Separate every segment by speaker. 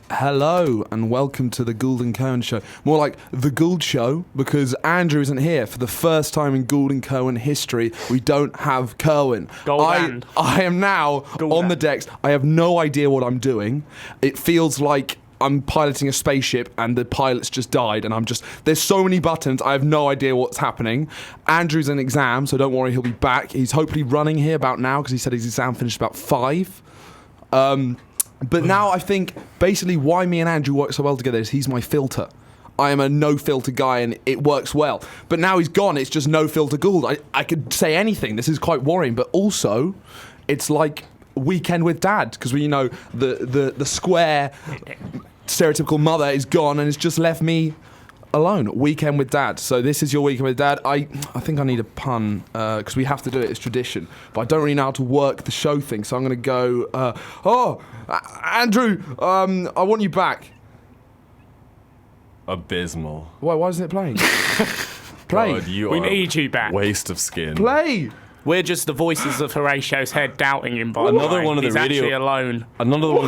Speaker 1: Hello and welcome to the Gould and Cohen Show. More like the Gould Show, because Andrew isn't here. For the first time in Gould and Cohen history, we don't have Cohen. I am now on the decks. I have no idea what I'm doing. It feels like I'm piloting a spaceship and the pilot's just died and there's so many buttons, I have no idea what's happening. Andrew's in exam, so don't worry, he'll be back. He's hopefully running here about now because he said his exam finished about 5. But now I think basically why me and Andrew work so well together is he's my filter. I am a no-filter guy and it works well. But now he's gone, it's just no-filter Gould. I could say anything. This is quite worrying. But also, it's like Weekend with Dad, because the square stereotypical mother is gone and it's just left me alone. Weekend with Dad. So this is your Weekend with Dad. I think I need a pun because we have to do it. It's tradition. But I don't really know how to work the show thing. So I'm going to go, Andrew, I want you back.
Speaker 2: Abysmal.
Speaker 1: Why isn't it playing? Play.
Speaker 2: God,
Speaker 3: we need you back.
Speaker 2: Waste of skin.
Speaker 1: Play.
Speaker 3: We're just the voices of Horatio's head doubting him. By
Speaker 2: Another one of the
Speaker 3: He's
Speaker 2: radio.
Speaker 3: actually alone.
Speaker 2: Another one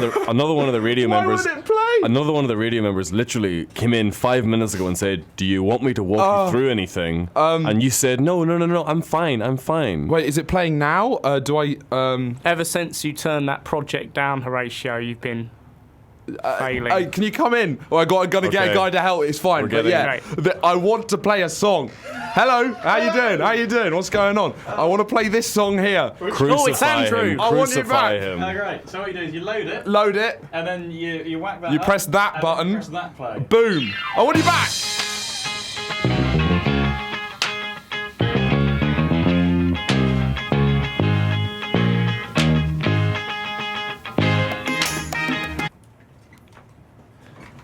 Speaker 2: of the radio
Speaker 1: Why
Speaker 2: members.
Speaker 1: would it play?
Speaker 2: Another one of the radio members literally came in 5 minutes ago and said, "Do you want me to walk you through anything?" And you said, "No, I'm fine."
Speaker 1: Wait, is it playing now?
Speaker 3: Ever since you turned that project down, Horatio, you've been failing.
Speaker 1: Hey, can you come in? Oh, I got to get a guy to help. It's fine. But yeah, I want to play a song. Hello, how you doing? What's going on? I want to play this song here.
Speaker 2: Crucify
Speaker 3: it's Andrew.
Speaker 2: him.
Speaker 1: I want you
Speaker 2: Crucify
Speaker 1: back.
Speaker 2: him.
Speaker 4: Oh, great. So what you do is you load it,
Speaker 1: And
Speaker 4: then you whack that
Speaker 1: you
Speaker 4: up,
Speaker 1: press that
Speaker 4: and
Speaker 1: button.
Speaker 4: then press that play.
Speaker 1: Boom. I want you back.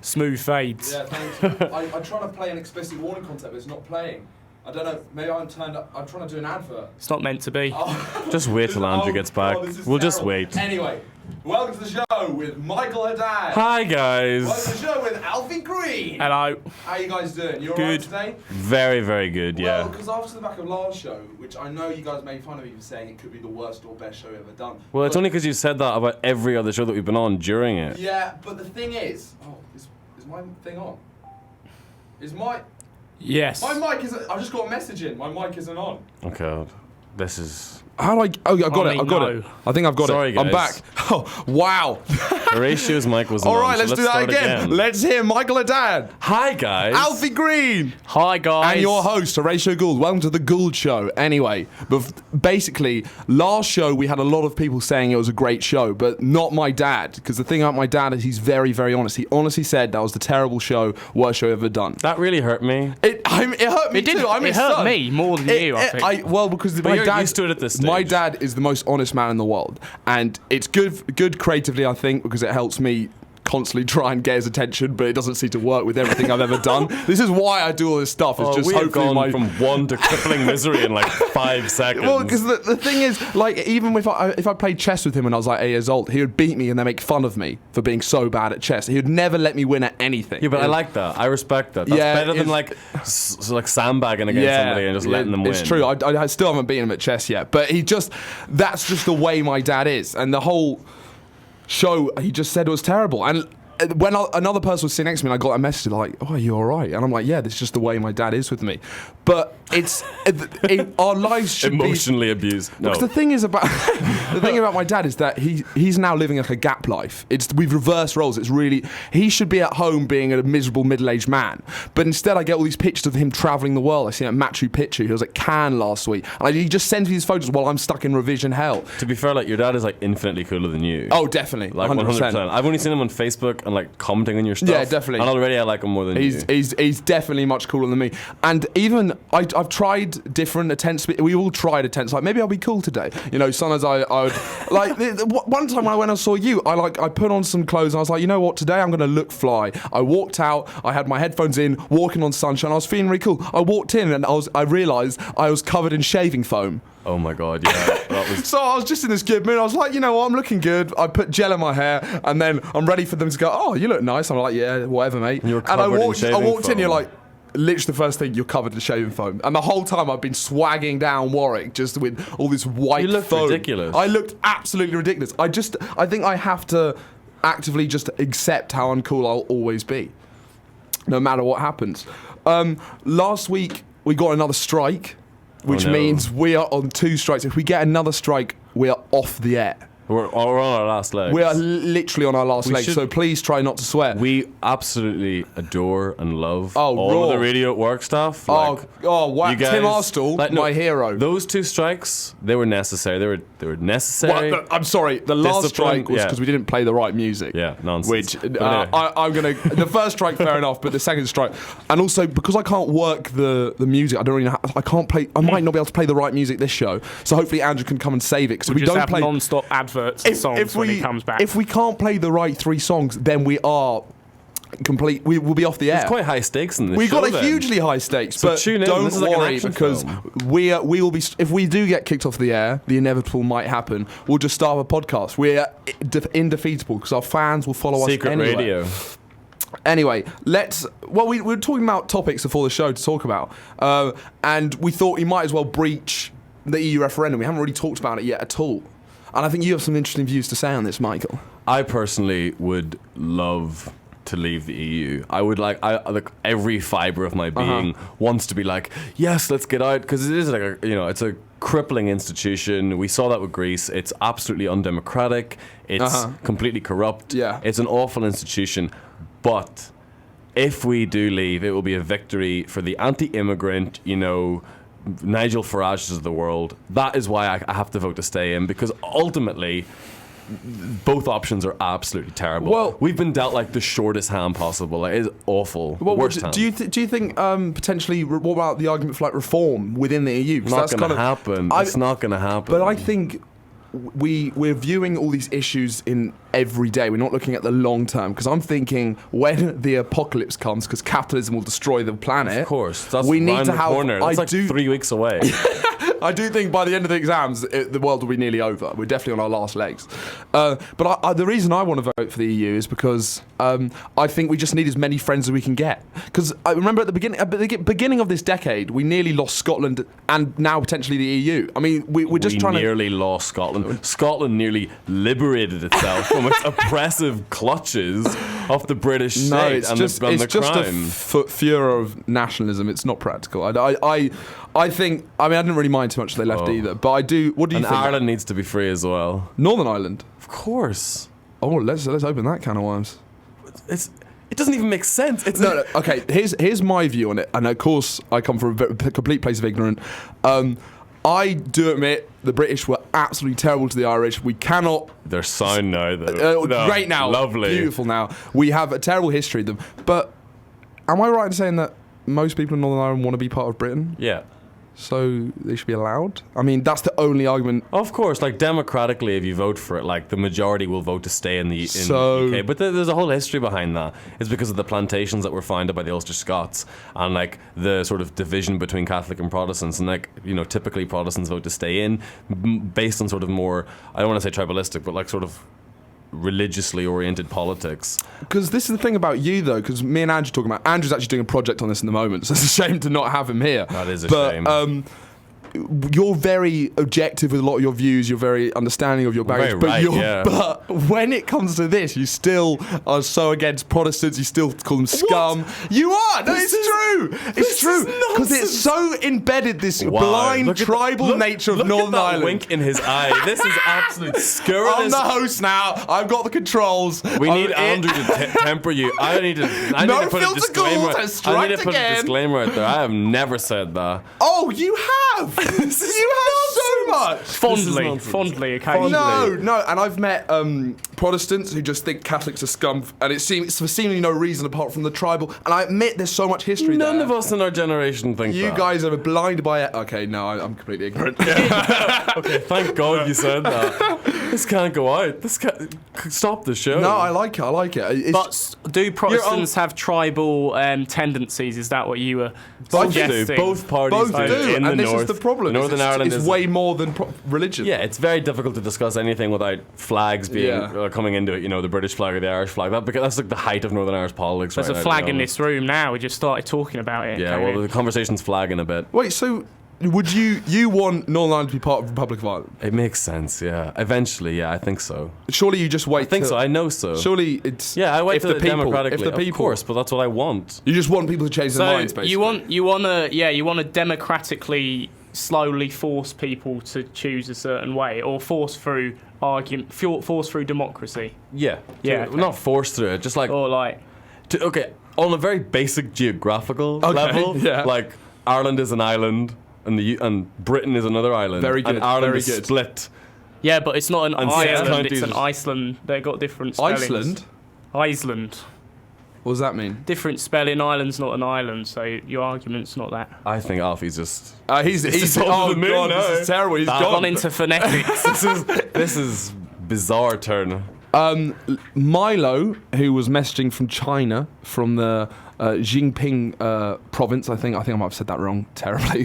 Speaker 3: Smooth fades.
Speaker 1: Yeah, thank you. I'm trying to play an explicit warning content, but it's not playing. I don't know. Maybe I'm turned up. I'm trying to do an advert.
Speaker 3: It's not meant to be.
Speaker 2: Just wait till Andrew gets back. We'll just wait.
Speaker 1: Anyway, welcome to the show with Michael Haddad.
Speaker 2: Hi guys.
Speaker 1: Welcome to the show with Alfie Green.
Speaker 3: Hello.
Speaker 1: How you guys doing? You alright today?
Speaker 2: Very, very good.
Speaker 1: Well,
Speaker 2: Yeah.
Speaker 1: because after the back of last show, which I know you guys made fun of me for saying it could be the worst or best show ever done.
Speaker 2: Well, it's only because you said that about every other show that we've been on during it.
Speaker 1: Yeah, but the thing is, is my thing on? Is my
Speaker 3: Yes.
Speaker 1: my mic isn't? I just got a message in. My mic isn't on.
Speaker 2: Oh God, this is.
Speaker 1: How do I? Oh, I got it. I got it. I think I've got
Speaker 2: Sorry,
Speaker 1: it. I'm back.
Speaker 2: guys.
Speaker 1: Oh, wow.
Speaker 2: Horatio's mic was.
Speaker 1: All right,
Speaker 2: so
Speaker 1: let's do that
Speaker 2: start
Speaker 1: again. Let's hear Michael Haddad,
Speaker 2: Hi guys.
Speaker 1: Alfie Green,
Speaker 3: Hi, guys.
Speaker 1: and your host Horatio Gould. Welcome to the Gould Show. Anyway, basically, last show we had a lot of people saying it was a great show, but not my dad. Because the thing about my dad is he's very, very honest. He honestly said that was the terrible show, worst show ever done.
Speaker 2: That really hurt me.
Speaker 1: It hurt me too. I'm
Speaker 3: it
Speaker 1: his
Speaker 3: hurt
Speaker 1: son.
Speaker 3: me more than you, I think.
Speaker 1: Well, because
Speaker 2: But
Speaker 1: my
Speaker 2: you're
Speaker 1: dad
Speaker 2: used to it at this stage.
Speaker 1: My dad is the most honest man in the world, and it's good creatively, I think, because it helps me constantly try and get his attention, but it doesn't seem to work with everything I've ever done. This is why I do all this stuff. It's just
Speaker 2: we have
Speaker 1: hopefully
Speaker 2: gone from one to crippling misery in like 5 seconds.
Speaker 1: Well, because the thing is, like, even if I played chess with him when I was like 8 years old, he would beat me and then make fun of me for being so bad at chess. He would never let me win at anything.
Speaker 2: Yeah, but I like that. I respect that. That's better than like sandbagging against somebody and just letting them win.
Speaker 1: It's true. I still haven't beaten him at chess yet, but that's just the way my dad is, and the whole show he just said it was terrible. And when another person was sitting next to me, and I got a message like, "Oh, are you all right?" And I'm like, "Yeah, this is just the way my dad is with me." But our lives should
Speaker 2: emotionally abused. No.
Speaker 1: Because the thing about my dad is that he's now living like a gap life. We've reversed roles. It's really, he should be at home being a miserable middle-aged man, but instead I get all these pictures of him traveling the world. I see him at Machu Picchu. He was at Cannes last week, and he just sends me these photos while I'm stuck in revision hell.
Speaker 2: To be fair, like your dad is like infinitely cooler than you.
Speaker 1: Oh, definitely,
Speaker 2: like 100%. I've only seen him on Facebook and like commenting on your stuff.
Speaker 1: Yeah, definitely.
Speaker 2: And already I like him more than you.
Speaker 1: He's definitely much cooler than me. And even I've tried different attempts. We all tried attempts. Like, maybe I'll be cool today. You know, sometimes I would like one time when I went and saw you, I put on some clothes and I was like, you know what, today I'm gonna look fly. I walked out, I had my headphones in, walking on sunshine. I was feeling really cool. I walked in and I realised I was covered in shaving foam.
Speaker 2: Oh my God, yeah. That was...
Speaker 1: So I was just in this good mood. I was like, you know what, I'm looking good. I put gel in my hair, and then I'm ready for them to go, "Oh, you look nice." I'm like, "Yeah, whatever, mate."
Speaker 2: And I
Speaker 1: walked in, you're like, literally the first thing, you're covered in shaving foam. And the whole time I've been swagging down Warwick just with all this white
Speaker 2: You looked
Speaker 1: foam.
Speaker 2: ridiculous.
Speaker 1: I looked absolutely ridiculous. I think I have to actively just accept how uncool I'll always be, no matter what happens. Last week we got another strike, which means we are on 2 strikes. If we get another strike, we are off the air.
Speaker 2: We're on our last legs.
Speaker 1: We are literally on our last leg, so please try not to swear.
Speaker 2: We absolutely adore and love
Speaker 1: all
Speaker 2: of the Radio at Work stuff.
Speaker 1: Wow.
Speaker 2: You guys,
Speaker 1: Tim Arstle, my hero.
Speaker 2: Those 2 strikes, they were necessary. They were necessary.
Speaker 1: Well, I'm sorry, the last strike was because we didn't play the right music.
Speaker 2: Yeah, nonsense.
Speaker 1: Which, I'm going to... The first strike, fair enough, but the second strike... And also, because I can't work the music, I don't really know I can't play... I might not be able to play the right music this show, so hopefully Andrew can come and save it, because
Speaker 3: we
Speaker 1: don't
Speaker 3: just have
Speaker 1: play...
Speaker 3: non-stop adverts and songs when he comes back.
Speaker 1: If we can't play the right 3 songs, then we are... we will be off the air.
Speaker 2: It's quite high stakes in this
Speaker 1: We've
Speaker 2: show,
Speaker 1: got a hugely high stakes,
Speaker 2: so
Speaker 1: but
Speaker 2: tune in.
Speaker 1: don't
Speaker 2: This is like
Speaker 1: worry,
Speaker 2: an action
Speaker 1: because
Speaker 2: film.
Speaker 1: we will be. If we do get kicked off the air, the inevitable might happen. We'll just start a podcast. We're indefeatable because our fans will follow
Speaker 2: Secret
Speaker 1: us anyway.
Speaker 2: radio.
Speaker 1: Anyway, we were talking about topics before the show to talk about, and we thought we might as well breach the EU referendum. We haven't really talked about it yet at all, and I think you have some interesting views to say on this, Michael.
Speaker 2: I personally would love to leave the EU. I would like every fibre of my being wants to be like, yes, let's get out, because it is like it's a crippling institution. We saw that with Greece. It's absolutely undemocratic. It's completely corrupt.
Speaker 1: Yeah.
Speaker 2: It's an awful institution. But if we do leave, it will be a victory for the anti-immigrant, Nigel Farages of the world. That is why I have to vote to stay in, because ultimately both options are absolutely terrible.
Speaker 1: Well,
Speaker 2: we've been dealt like the shortest hand possible. It is awful.
Speaker 1: Well,
Speaker 2: worst hand.
Speaker 1: do you think potentially? What about the argument for like reform within the EU?
Speaker 2: It's not going to happen. It's not going to happen.
Speaker 1: But I think we're viewing all these issues in every day. We're not looking at the long term, because I'm thinking when the apocalypse comes, because capitalism will destroy the planet.
Speaker 2: Of course, that's
Speaker 1: we need
Speaker 2: round
Speaker 1: to
Speaker 2: the
Speaker 1: have.
Speaker 2: corner. That's 3 weeks away.
Speaker 1: I do think by the end of the exams, the world will be nearly over. We're definitely on our last legs. But the reason I want to vote for the EU is because I think we just need as many friends as we can get. Because I remember at the beginning of this decade, we nearly lost Scotland and now potentially the EU. I mean, we're just trying to...
Speaker 2: We nearly lost Scotland. Scotland nearly liberated itself from its oppressive clutches of the British state and the crime.
Speaker 1: It's just a furor of nationalism. It's not practical. I think... I mean, I didn't really mind too much they left either. But I do... What do you think?
Speaker 2: And Ireland needs to be free as well.
Speaker 1: Northern Ireland?
Speaker 2: Of course.
Speaker 1: Oh, let's open that can of worms.
Speaker 2: It doesn't even make sense.
Speaker 1: No, okay, here's my view on it. And of course, I come from a complete place of ignorance. I do admit the British were absolutely terrible to the Irish. We cannot...
Speaker 2: They're sound now, though.
Speaker 1: Great now.
Speaker 2: Lovely.
Speaker 1: Beautiful now. We have a terrible history of them. But am I right in saying that most people in Northern Ireland want to be part of Britain?
Speaker 2: Yeah.
Speaker 1: So they should be allowed? I mean, that's the only argument.
Speaker 2: Of course, like democratically, if you vote for it, like the majority will vote to stay in the UK. But there's a whole history behind that. It's because of the plantations that were founded by the Ulster Scots and like the sort of division between Catholic and Protestants. And like, typically Protestants vote to stay in based on sort of more, I don't want to say tribalistic, but like sort of religiously oriented politics.
Speaker 1: Because this is the thing about you, though, because me and Andrew talking about... Andrew's actually doing a project on this in the moment, so it's a shame to not have him here.
Speaker 2: That is a shame.
Speaker 1: You're very objective with a lot of your views. You're very understanding of your baggage. But when it comes to this, you still are so against Protestants. You still call them scum. What? You are. No, it's true. It's true. Because it's so embedded, this blind tribal nature of Northern Ireland.
Speaker 2: Wink in his eye. This is absolute scurrilous.
Speaker 1: I'm the host now. I've got the controls.
Speaker 2: We need Andrew to temper you. I need to put a disclaimer. I need to put a disclaimer out there. I have never said that.
Speaker 1: Oh, you have. You have so much.
Speaker 3: Fondly, occasionally.
Speaker 1: No, and I've met Protestants who just think Catholics are scum, and it seems for seemingly no reason apart from the tribal. And I admit there's so much history there.
Speaker 2: None of us in our generation think
Speaker 1: you
Speaker 2: that.
Speaker 1: guys are blinded by it. Okay, no, I'm completely ignorant.
Speaker 2: Okay, thank God you said that. This can't go out. This can't stop the show.
Speaker 1: No, I like it.
Speaker 3: But do Protestants have tribal tendencies? Is that what you were suggesting?
Speaker 2: Both parties
Speaker 1: do.
Speaker 2: In
Speaker 1: and
Speaker 2: the
Speaker 1: this
Speaker 2: north.
Speaker 1: is the problem.
Speaker 2: Northern Ireland
Speaker 1: is way more than religion.
Speaker 2: Yeah, it's very difficult to discuss anything without flags being coming into it. The British flag or the Irish flag. That's like the height of Northern Irish politics.
Speaker 3: There's a flag in this room now. We just started talking about it.
Speaker 2: Yeah, well, the conversation's flagging a bit.
Speaker 1: Wait, so would you want Northern Ireland to be part of the Republic of Ireland?
Speaker 2: It makes sense, yeah. Eventually, yeah, I think so.
Speaker 1: Surely you just wait.
Speaker 2: I think so. I know so.
Speaker 1: Surely it's
Speaker 2: I wait
Speaker 1: if
Speaker 2: for
Speaker 1: the
Speaker 2: the
Speaker 1: people,
Speaker 2: democratically.
Speaker 1: If the people,
Speaker 2: of course, but that's what I want.
Speaker 1: You just want people to change their
Speaker 3: So
Speaker 1: minds, basically.
Speaker 3: you want to democratically slowly force people to choose a certain way, or force through argument, force through democracy.
Speaker 2: Yeah.
Speaker 3: Yeah,
Speaker 2: Okay. Not forced through it, just like
Speaker 3: Or like,
Speaker 2: on a very basic geographical level,
Speaker 1: yeah.
Speaker 2: like Ireland is an island and Britain is another island.
Speaker 1: Very good,
Speaker 2: And Ireland
Speaker 1: very
Speaker 2: is
Speaker 1: good.
Speaker 2: split.
Speaker 3: yeah, but it's not an
Speaker 2: And six
Speaker 3: Ireland,
Speaker 2: counties.
Speaker 3: it's an Iceland. They've got different spellings.
Speaker 1: Iceland?
Speaker 3: Iceland.
Speaker 1: What does that mean?
Speaker 3: Different spelling. Ireland's not an island, so your argument's not that.
Speaker 2: I think Alfie's just
Speaker 1: He's
Speaker 2: just on
Speaker 1: oh
Speaker 2: the moon
Speaker 1: god,
Speaker 2: now.
Speaker 1: this is terrible. He's
Speaker 3: Gone
Speaker 1: gone.
Speaker 3: into phonetics.
Speaker 2: this is bizarre turn.
Speaker 1: Milo, who was messaging from China, from the Jinping province, I think I might have said that wrong terribly.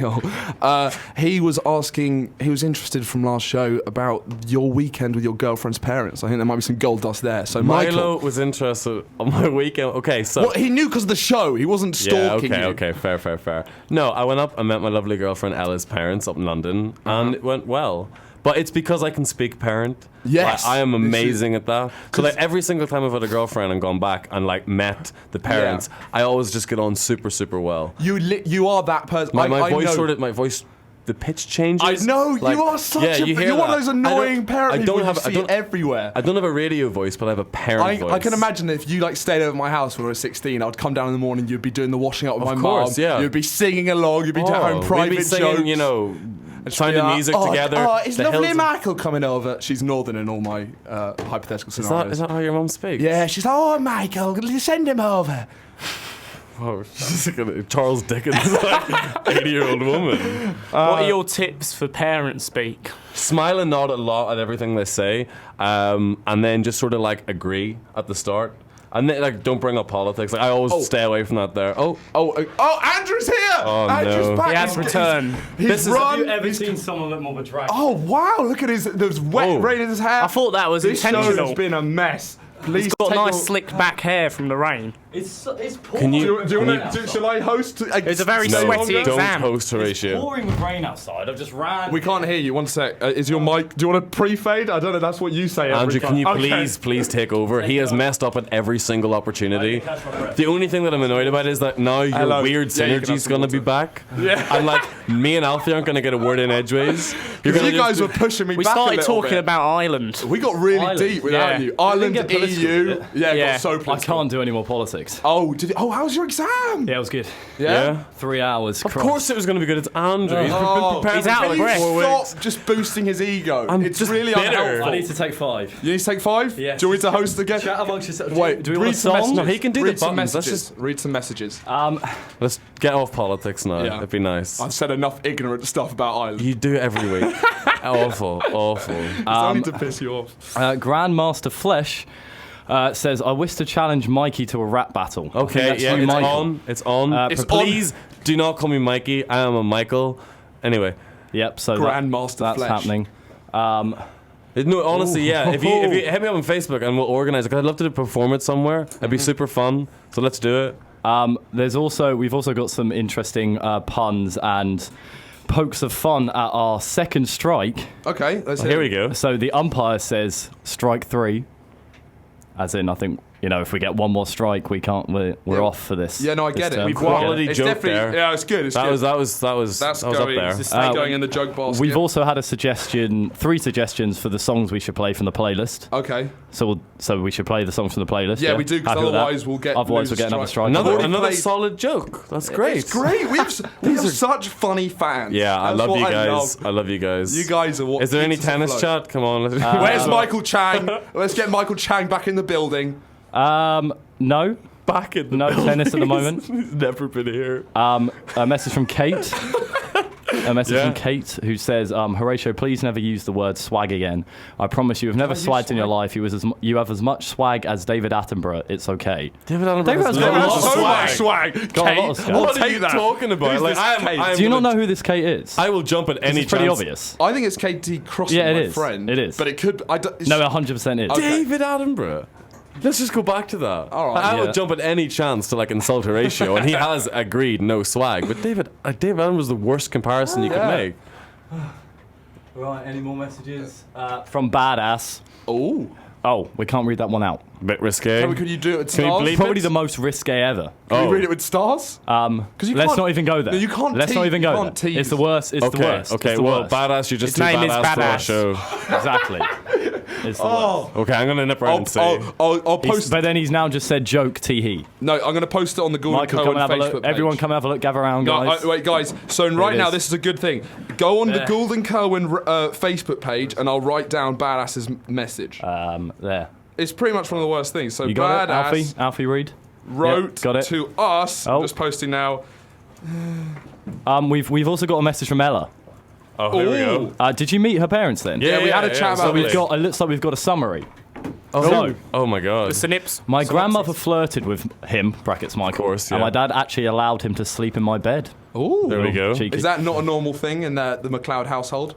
Speaker 1: He was interested from last show about your weekend with your girlfriend's parents. I think there might be some gold dust there. So
Speaker 2: Milo was interested on my weekend. Okay, so
Speaker 1: well, he knew because of the show. He wasn't stalking you.
Speaker 2: Okay, fair. No, I went up. I met my lovely girlfriend Ella's parents up in London, and it went well. But it's because I can speak parent.
Speaker 1: Yes.
Speaker 2: Like, I am amazing at that. So like every single time I've had a girlfriend and gone back and like met the parents, I always just get on super, super well.
Speaker 1: You are that person.
Speaker 2: My
Speaker 1: I
Speaker 2: voice
Speaker 1: know.
Speaker 2: my voice, the pitch changes.
Speaker 1: I know,
Speaker 2: Like,
Speaker 1: you are such
Speaker 2: you hear
Speaker 1: you're one of
Speaker 2: that.
Speaker 1: those annoying parent people you see
Speaker 2: don't-
Speaker 1: everywhere.
Speaker 2: I don't have a radio voice, but I have a parent voice.
Speaker 1: I can imagine if you like stayed over at my house when I was 16, I'd come down in the morning, you'd be doing the washing up with my
Speaker 2: course,
Speaker 1: mom,
Speaker 2: yeah.
Speaker 1: you'd be singing along, you'd be doing home private
Speaker 2: we'd be singing,
Speaker 1: jokes.
Speaker 2: you know, sounding music together.
Speaker 1: Oh, is
Speaker 2: The
Speaker 1: lovely
Speaker 2: hills-
Speaker 1: Michael coming over? She's northern in all my hypothetical scenarios.
Speaker 2: Is that how your mum speaks?
Speaker 1: Yeah, she's like, oh, Michael, send him over.
Speaker 2: Oh, she's like a Charles Dickens, like 80-year-old woman.
Speaker 3: What are your tips for parent speak?
Speaker 2: Smile and nod a lot at everything they say, and then just sort of like agree at the start. And then, like, don't bring up politics. Like, I always stay away from that there. Oh,
Speaker 1: Andrew's here!
Speaker 2: Oh,
Speaker 1: Andrew's
Speaker 2: no.
Speaker 1: back.
Speaker 3: He has returned.
Speaker 1: He's run.
Speaker 4: Have you ever seen someone look more of a drag?
Speaker 1: Oh, wow, look at there's wet rain in his hair.
Speaker 3: I thought that was
Speaker 1: this show
Speaker 3: intentional.
Speaker 1: has been a mess. Please
Speaker 3: He's got
Speaker 1: take
Speaker 3: nice
Speaker 1: your-
Speaker 3: slicked back hair from the rain.
Speaker 4: It's pouring.
Speaker 2: Can you-
Speaker 1: Shall I host?
Speaker 3: It's a very
Speaker 2: no,
Speaker 3: sweaty
Speaker 2: don't
Speaker 3: exam.
Speaker 2: host Horatio.
Speaker 4: pouring with rain outside. I've just ran.
Speaker 1: We can't hear you. One sec. Is your mic? Do you want to pre-fade? I don't know. That's what you say. Every
Speaker 2: Andrew,
Speaker 1: time.
Speaker 2: can you
Speaker 1: Okay.
Speaker 2: please take over? He has messed up at every single opportunity.
Speaker 4: Catch my breath.
Speaker 2: The only thing that I'm annoyed about is that now your
Speaker 1: Hello.
Speaker 2: weird
Speaker 1: Yeah, you can have
Speaker 2: synergy's
Speaker 1: some
Speaker 2: going to
Speaker 1: water.
Speaker 2: be back.
Speaker 1: Yeah.
Speaker 2: And like, me and Alfie aren't going to get a word in edgeways. You're
Speaker 1: Because
Speaker 2: gonna
Speaker 1: you guys
Speaker 2: just
Speaker 1: were pushing me
Speaker 3: We
Speaker 1: back a
Speaker 3: started
Speaker 1: little
Speaker 3: talking
Speaker 1: bit.
Speaker 3: about Ireland.
Speaker 1: We got really
Speaker 4: Ireland.
Speaker 1: deep without
Speaker 3: Yeah.
Speaker 1: you. Ireland,
Speaker 4: get political
Speaker 1: EU.
Speaker 4: with it.
Speaker 1: Yeah, it
Speaker 3: Yeah.
Speaker 1: got so
Speaker 4: I
Speaker 1: political.
Speaker 4: can't do any more politics.
Speaker 1: Oh, how's your exam?
Speaker 4: Yeah, it was good.
Speaker 2: Yeah.
Speaker 4: 3 hours.
Speaker 2: Of course it was going to be good. It's Andrew. He's
Speaker 1: Oh,
Speaker 2: been prepared
Speaker 3: he's
Speaker 2: for
Speaker 3: out of
Speaker 2: like
Speaker 3: breath.
Speaker 2: 4 weeks.
Speaker 1: Stop just boosting his ego.
Speaker 2: I'm
Speaker 1: It's
Speaker 2: just
Speaker 1: really
Speaker 2: bitter.
Speaker 1: unhelpful.
Speaker 4: I need to take 5.
Speaker 1: You need to take 5?
Speaker 4: Yes.
Speaker 1: Do you want me to host again?
Speaker 4: Chat amongst yourselves.
Speaker 1: Wait,
Speaker 4: do we want
Speaker 1: read
Speaker 4: a
Speaker 1: some
Speaker 4: song?
Speaker 1: messages.
Speaker 2: No, he can do
Speaker 1: read
Speaker 2: the
Speaker 1: some
Speaker 2: buttons. That's
Speaker 1: messages. Read some messages.
Speaker 2: Let's get off politics now.
Speaker 1: Yeah.
Speaker 2: It'd be nice.
Speaker 1: I've said enough ignorant stuff about Ireland.
Speaker 2: You do it every week. Awful.
Speaker 1: It's only to piss you off.
Speaker 4: Grandmaster Flesh says, I wish to challenge Mikey to a rap battle. I think
Speaker 2: Okay,
Speaker 4: that's
Speaker 2: yeah,
Speaker 4: you,
Speaker 2: it's
Speaker 4: Michael.
Speaker 2: on. It's on.
Speaker 1: It's
Speaker 2: Please do not call me Mikey. I am a Michael. Anyway.
Speaker 4: Yep, so
Speaker 1: Grandmaster
Speaker 4: that's
Speaker 1: Flesh.
Speaker 4: happening.
Speaker 2: No, honestly, yeah. If you hit me up on Facebook and we'll organize it, because I'd love to perform it somewhere. It'd be super fun. So let's do it.
Speaker 4: We've also got some interesting puns and pokes of fun at our second strike.
Speaker 1: Okay, let's hear
Speaker 2: Here
Speaker 1: it.
Speaker 2: we go.
Speaker 4: So the umpire says strike 3, as in I think if we get one more strike, we can't. We're
Speaker 1: Yeah.
Speaker 4: off for this.
Speaker 1: Yeah, no, I get
Speaker 4: this
Speaker 1: it.
Speaker 4: term.
Speaker 1: We've
Speaker 2: Quality
Speaker 1: it's
Speaker 2: joke
Speaker 1: definitely,
Speaker 2: there.
Speaker 1: Yeah, it's good. It's
Speaker 2: That
Speaker 1: good.
Speaker 2: was
Speaker 1: That's
Speaker 2: up
Speaker 1: going,
Speaker 2: there.
Speaker 1: This is going in the joke basket.
Speaker 4: We've also had a suggestion, 3 suggestions for the songs we should play from the playlist.
Speaker 1: Okay.
Speaker 4: So we should play the songs from the playlist.
Speaker 1: Yeah, we do, 'cause
Speaker 4: Happy with that?
Speaker 1: otherwise we'll get
Speaker 4: Otherwise,
Speaker 1: lose
Speaker 4: we'll get another
Speaker 1: strike.
Speaker 4: strike.
Speaker 1: Already
Speaker 2: Another
Speaker 1: played-
Speaker 2: solid joke. That's great.
Speaker 1: It's great. We have such funny fans.
Speaker 2: Yeah, I
Speaker 1: That's
Speaker 2: love
Speaker 1: what
Speaker 2: you
Speaker 1: I
Speaker 2: guys.
Speaker 1: love.
Speaker 2: I love you guys.
Speaker 1: You guys are what
Speaker 2: Is there any
Speaker 1: keeps us
Speaker 2: tennis
Speaker 1: afloat.
Speaker 2: chat? Come on. Let's
Speaker 1: Where's Michael Chang? Let's get Michael Chang back in the building.
Speaker 4: No,
Speaker 2: back in the
Speaker 4: no
Speaker 2: building.
Speaker 4: tennis at the moment.
Speaker 2: He's never been here.
Speaker 4: A message from Kate. A message
Speaker 2: Yeah.
Speaker 4: from Kate who says, Horatio, please never use the word swag again. I promise you have never
Speaker 1: use
Speaker 4: swagged in your
Speaker 1: swag?
Speaker 4: life. You have as much swag as David Attenborough. It's okay.
Speaker 2: David Attenborough
Speaker 4: David
Speaker 2: has
Speaker 4: Attenborough
Speaker 2: loads
Speaker 4: has
Speaker 2: of
Speaker 1: so
Speaker 2: swag.
Speaker 1: much swag.
Speaker 4: Got a lot
Speaker 1: Kate,
Speaker 4: of swag.
Speaker 1: I'll
Speaker 2: What are
Speaker 1: take
Speaker 2: you
Speaker 1: that.
Speaker 2: talking about?
Speaker 1: Who's
Speaker 2: Like,
Speaker 1: this Kate?
Speaker 2: I'm
Speaker 4: Do you not
Speaker 2: gonna-
Speaker 4: know who this Kate is?
Speaker 2: I will jump at any
Speaker 4: It's pretty
Speaker 2: chance.
Speaker 4: obvious.
Speaker 1: I think it's Katie Crossing,
Speaker 4: Yeah, it
Speaker 1: my
Speaker 4: is.
Speaker 1: friend.
Speaker 4: It is.
Speaker 1: But it could.
Speaker 4: No, 100% is.
Speaker 1: Okay.
Speaker 2: David Attenborough. Let's just go back to that.
Speaker 1: All right.
Speaker 2: I
Speaker 4: Yeah.
Speaker 2: would jump at any chance to like insult Horatio, and he has agreed no swag. But David Allen was the worst comparison you could make.
Speaker 4: Right, any more messages? From Badass.
Speaker 1: Oh,
Speaker 4: We can't read that one out.
Speaker 2: Bit risque.
Speaker 1: could you do it with
Speaker 2: Can you
Speaker 1: stars?
Speaker 2: bleep
Speaker 4: Probably
Speaker 2: it?
Speaker 4: the most risque ever.
Speaker 1: Can you read it with stars?
Speaker 4: You
Speaker 1: you
Speaker 4: let's
Speaker 1: can't-
Speaker 4: not even go there.
Speaker 1: No, you can't
Speaker 4: Let's not
Speaker 1: tease-
Speaker 4: even
Speaker 1: you
Speaker 4: go
Speaker 1: can't
Speaker 4: there.
Speaker 1: tease.
Speaker 4: It's the worst. It's the worst.
Speaker 2: Okay,
Speaker 4: It's the
Speaker 2: well,
Speaker 4: worst.
Speaker 2: badass, you're just
Speaker 3: His
Speaker 2: too
Speaker 3: name is
Speaker 2: badass for our
Speaker 3: Badass.
Speaker 2: show.
Speaker 4: Exactly. It's the worst.
Speaker 2: Okay, I'm gonna nip around and see.
Speaker 1: I'll post.
Speaker 4: But then he's now just said joke tee.
Speaker 1: No, I'm going to post it on the Gordon
Speaker 4: Michael,
Speaker 1: Cohen
Speaker 4: come and have a
Speaker 1: Facebook
Speaker 4: look.
Speaker 1: page.
Speaker 4: Everyone, come and have a look. Gather around,
Speaker 1: No,
Speaker 4: guys.
Speaker 1: wait, guys. So right
Speaker 4: it
Speaker 1: now,
Speaker 4: is.
Speaker 1: this is a good thing. Go on the
Speaker 4: There.
Speaker 1: Gordon Cohen Facebook page, and I'll write down Badass's message.
Speaker 4: There.
Speaker 1: It's pretty much one of the worst things. So
Speaker 4: You got it,
Speaker 1: Badass
Speaker 4: Alfie Reed.
Speaker 1: wrote
Speaker 4: Yep, got it.
Speaker 1: to us.
Speaker 4: Oh.
Speaker 1: I'm just posting now.
Speaker 4: We've also got a message from Ella.
Speaker 2: Oh, here we go.
Speaker 4: Did you meet her parents then?
Speaker 1: Yeah, we had a chat
Speaker 2: so
Speaker 1: about
Speaker 4: We've
Speaker 1: this.
Speaker 4: got. It looks like we've got a summary.
Speaker 2: Oh,
Speaker 4: So,
Speaker 2: oh my god.
Speaker 3: The Snips.
Speaker 4: my grandmother flirted with him, brackets Michael,
Speaker 2: course,
Speaker 4: and
Speaker 2: yeah.
Speaker 4: my dad actually allowed him to sleep in my bed.
Speaker 1: Ooh.
Speaker 2: There we go.
Speaker 4: Cheeky.
Speaker 1: Is that not a normal thing in the McLeod household?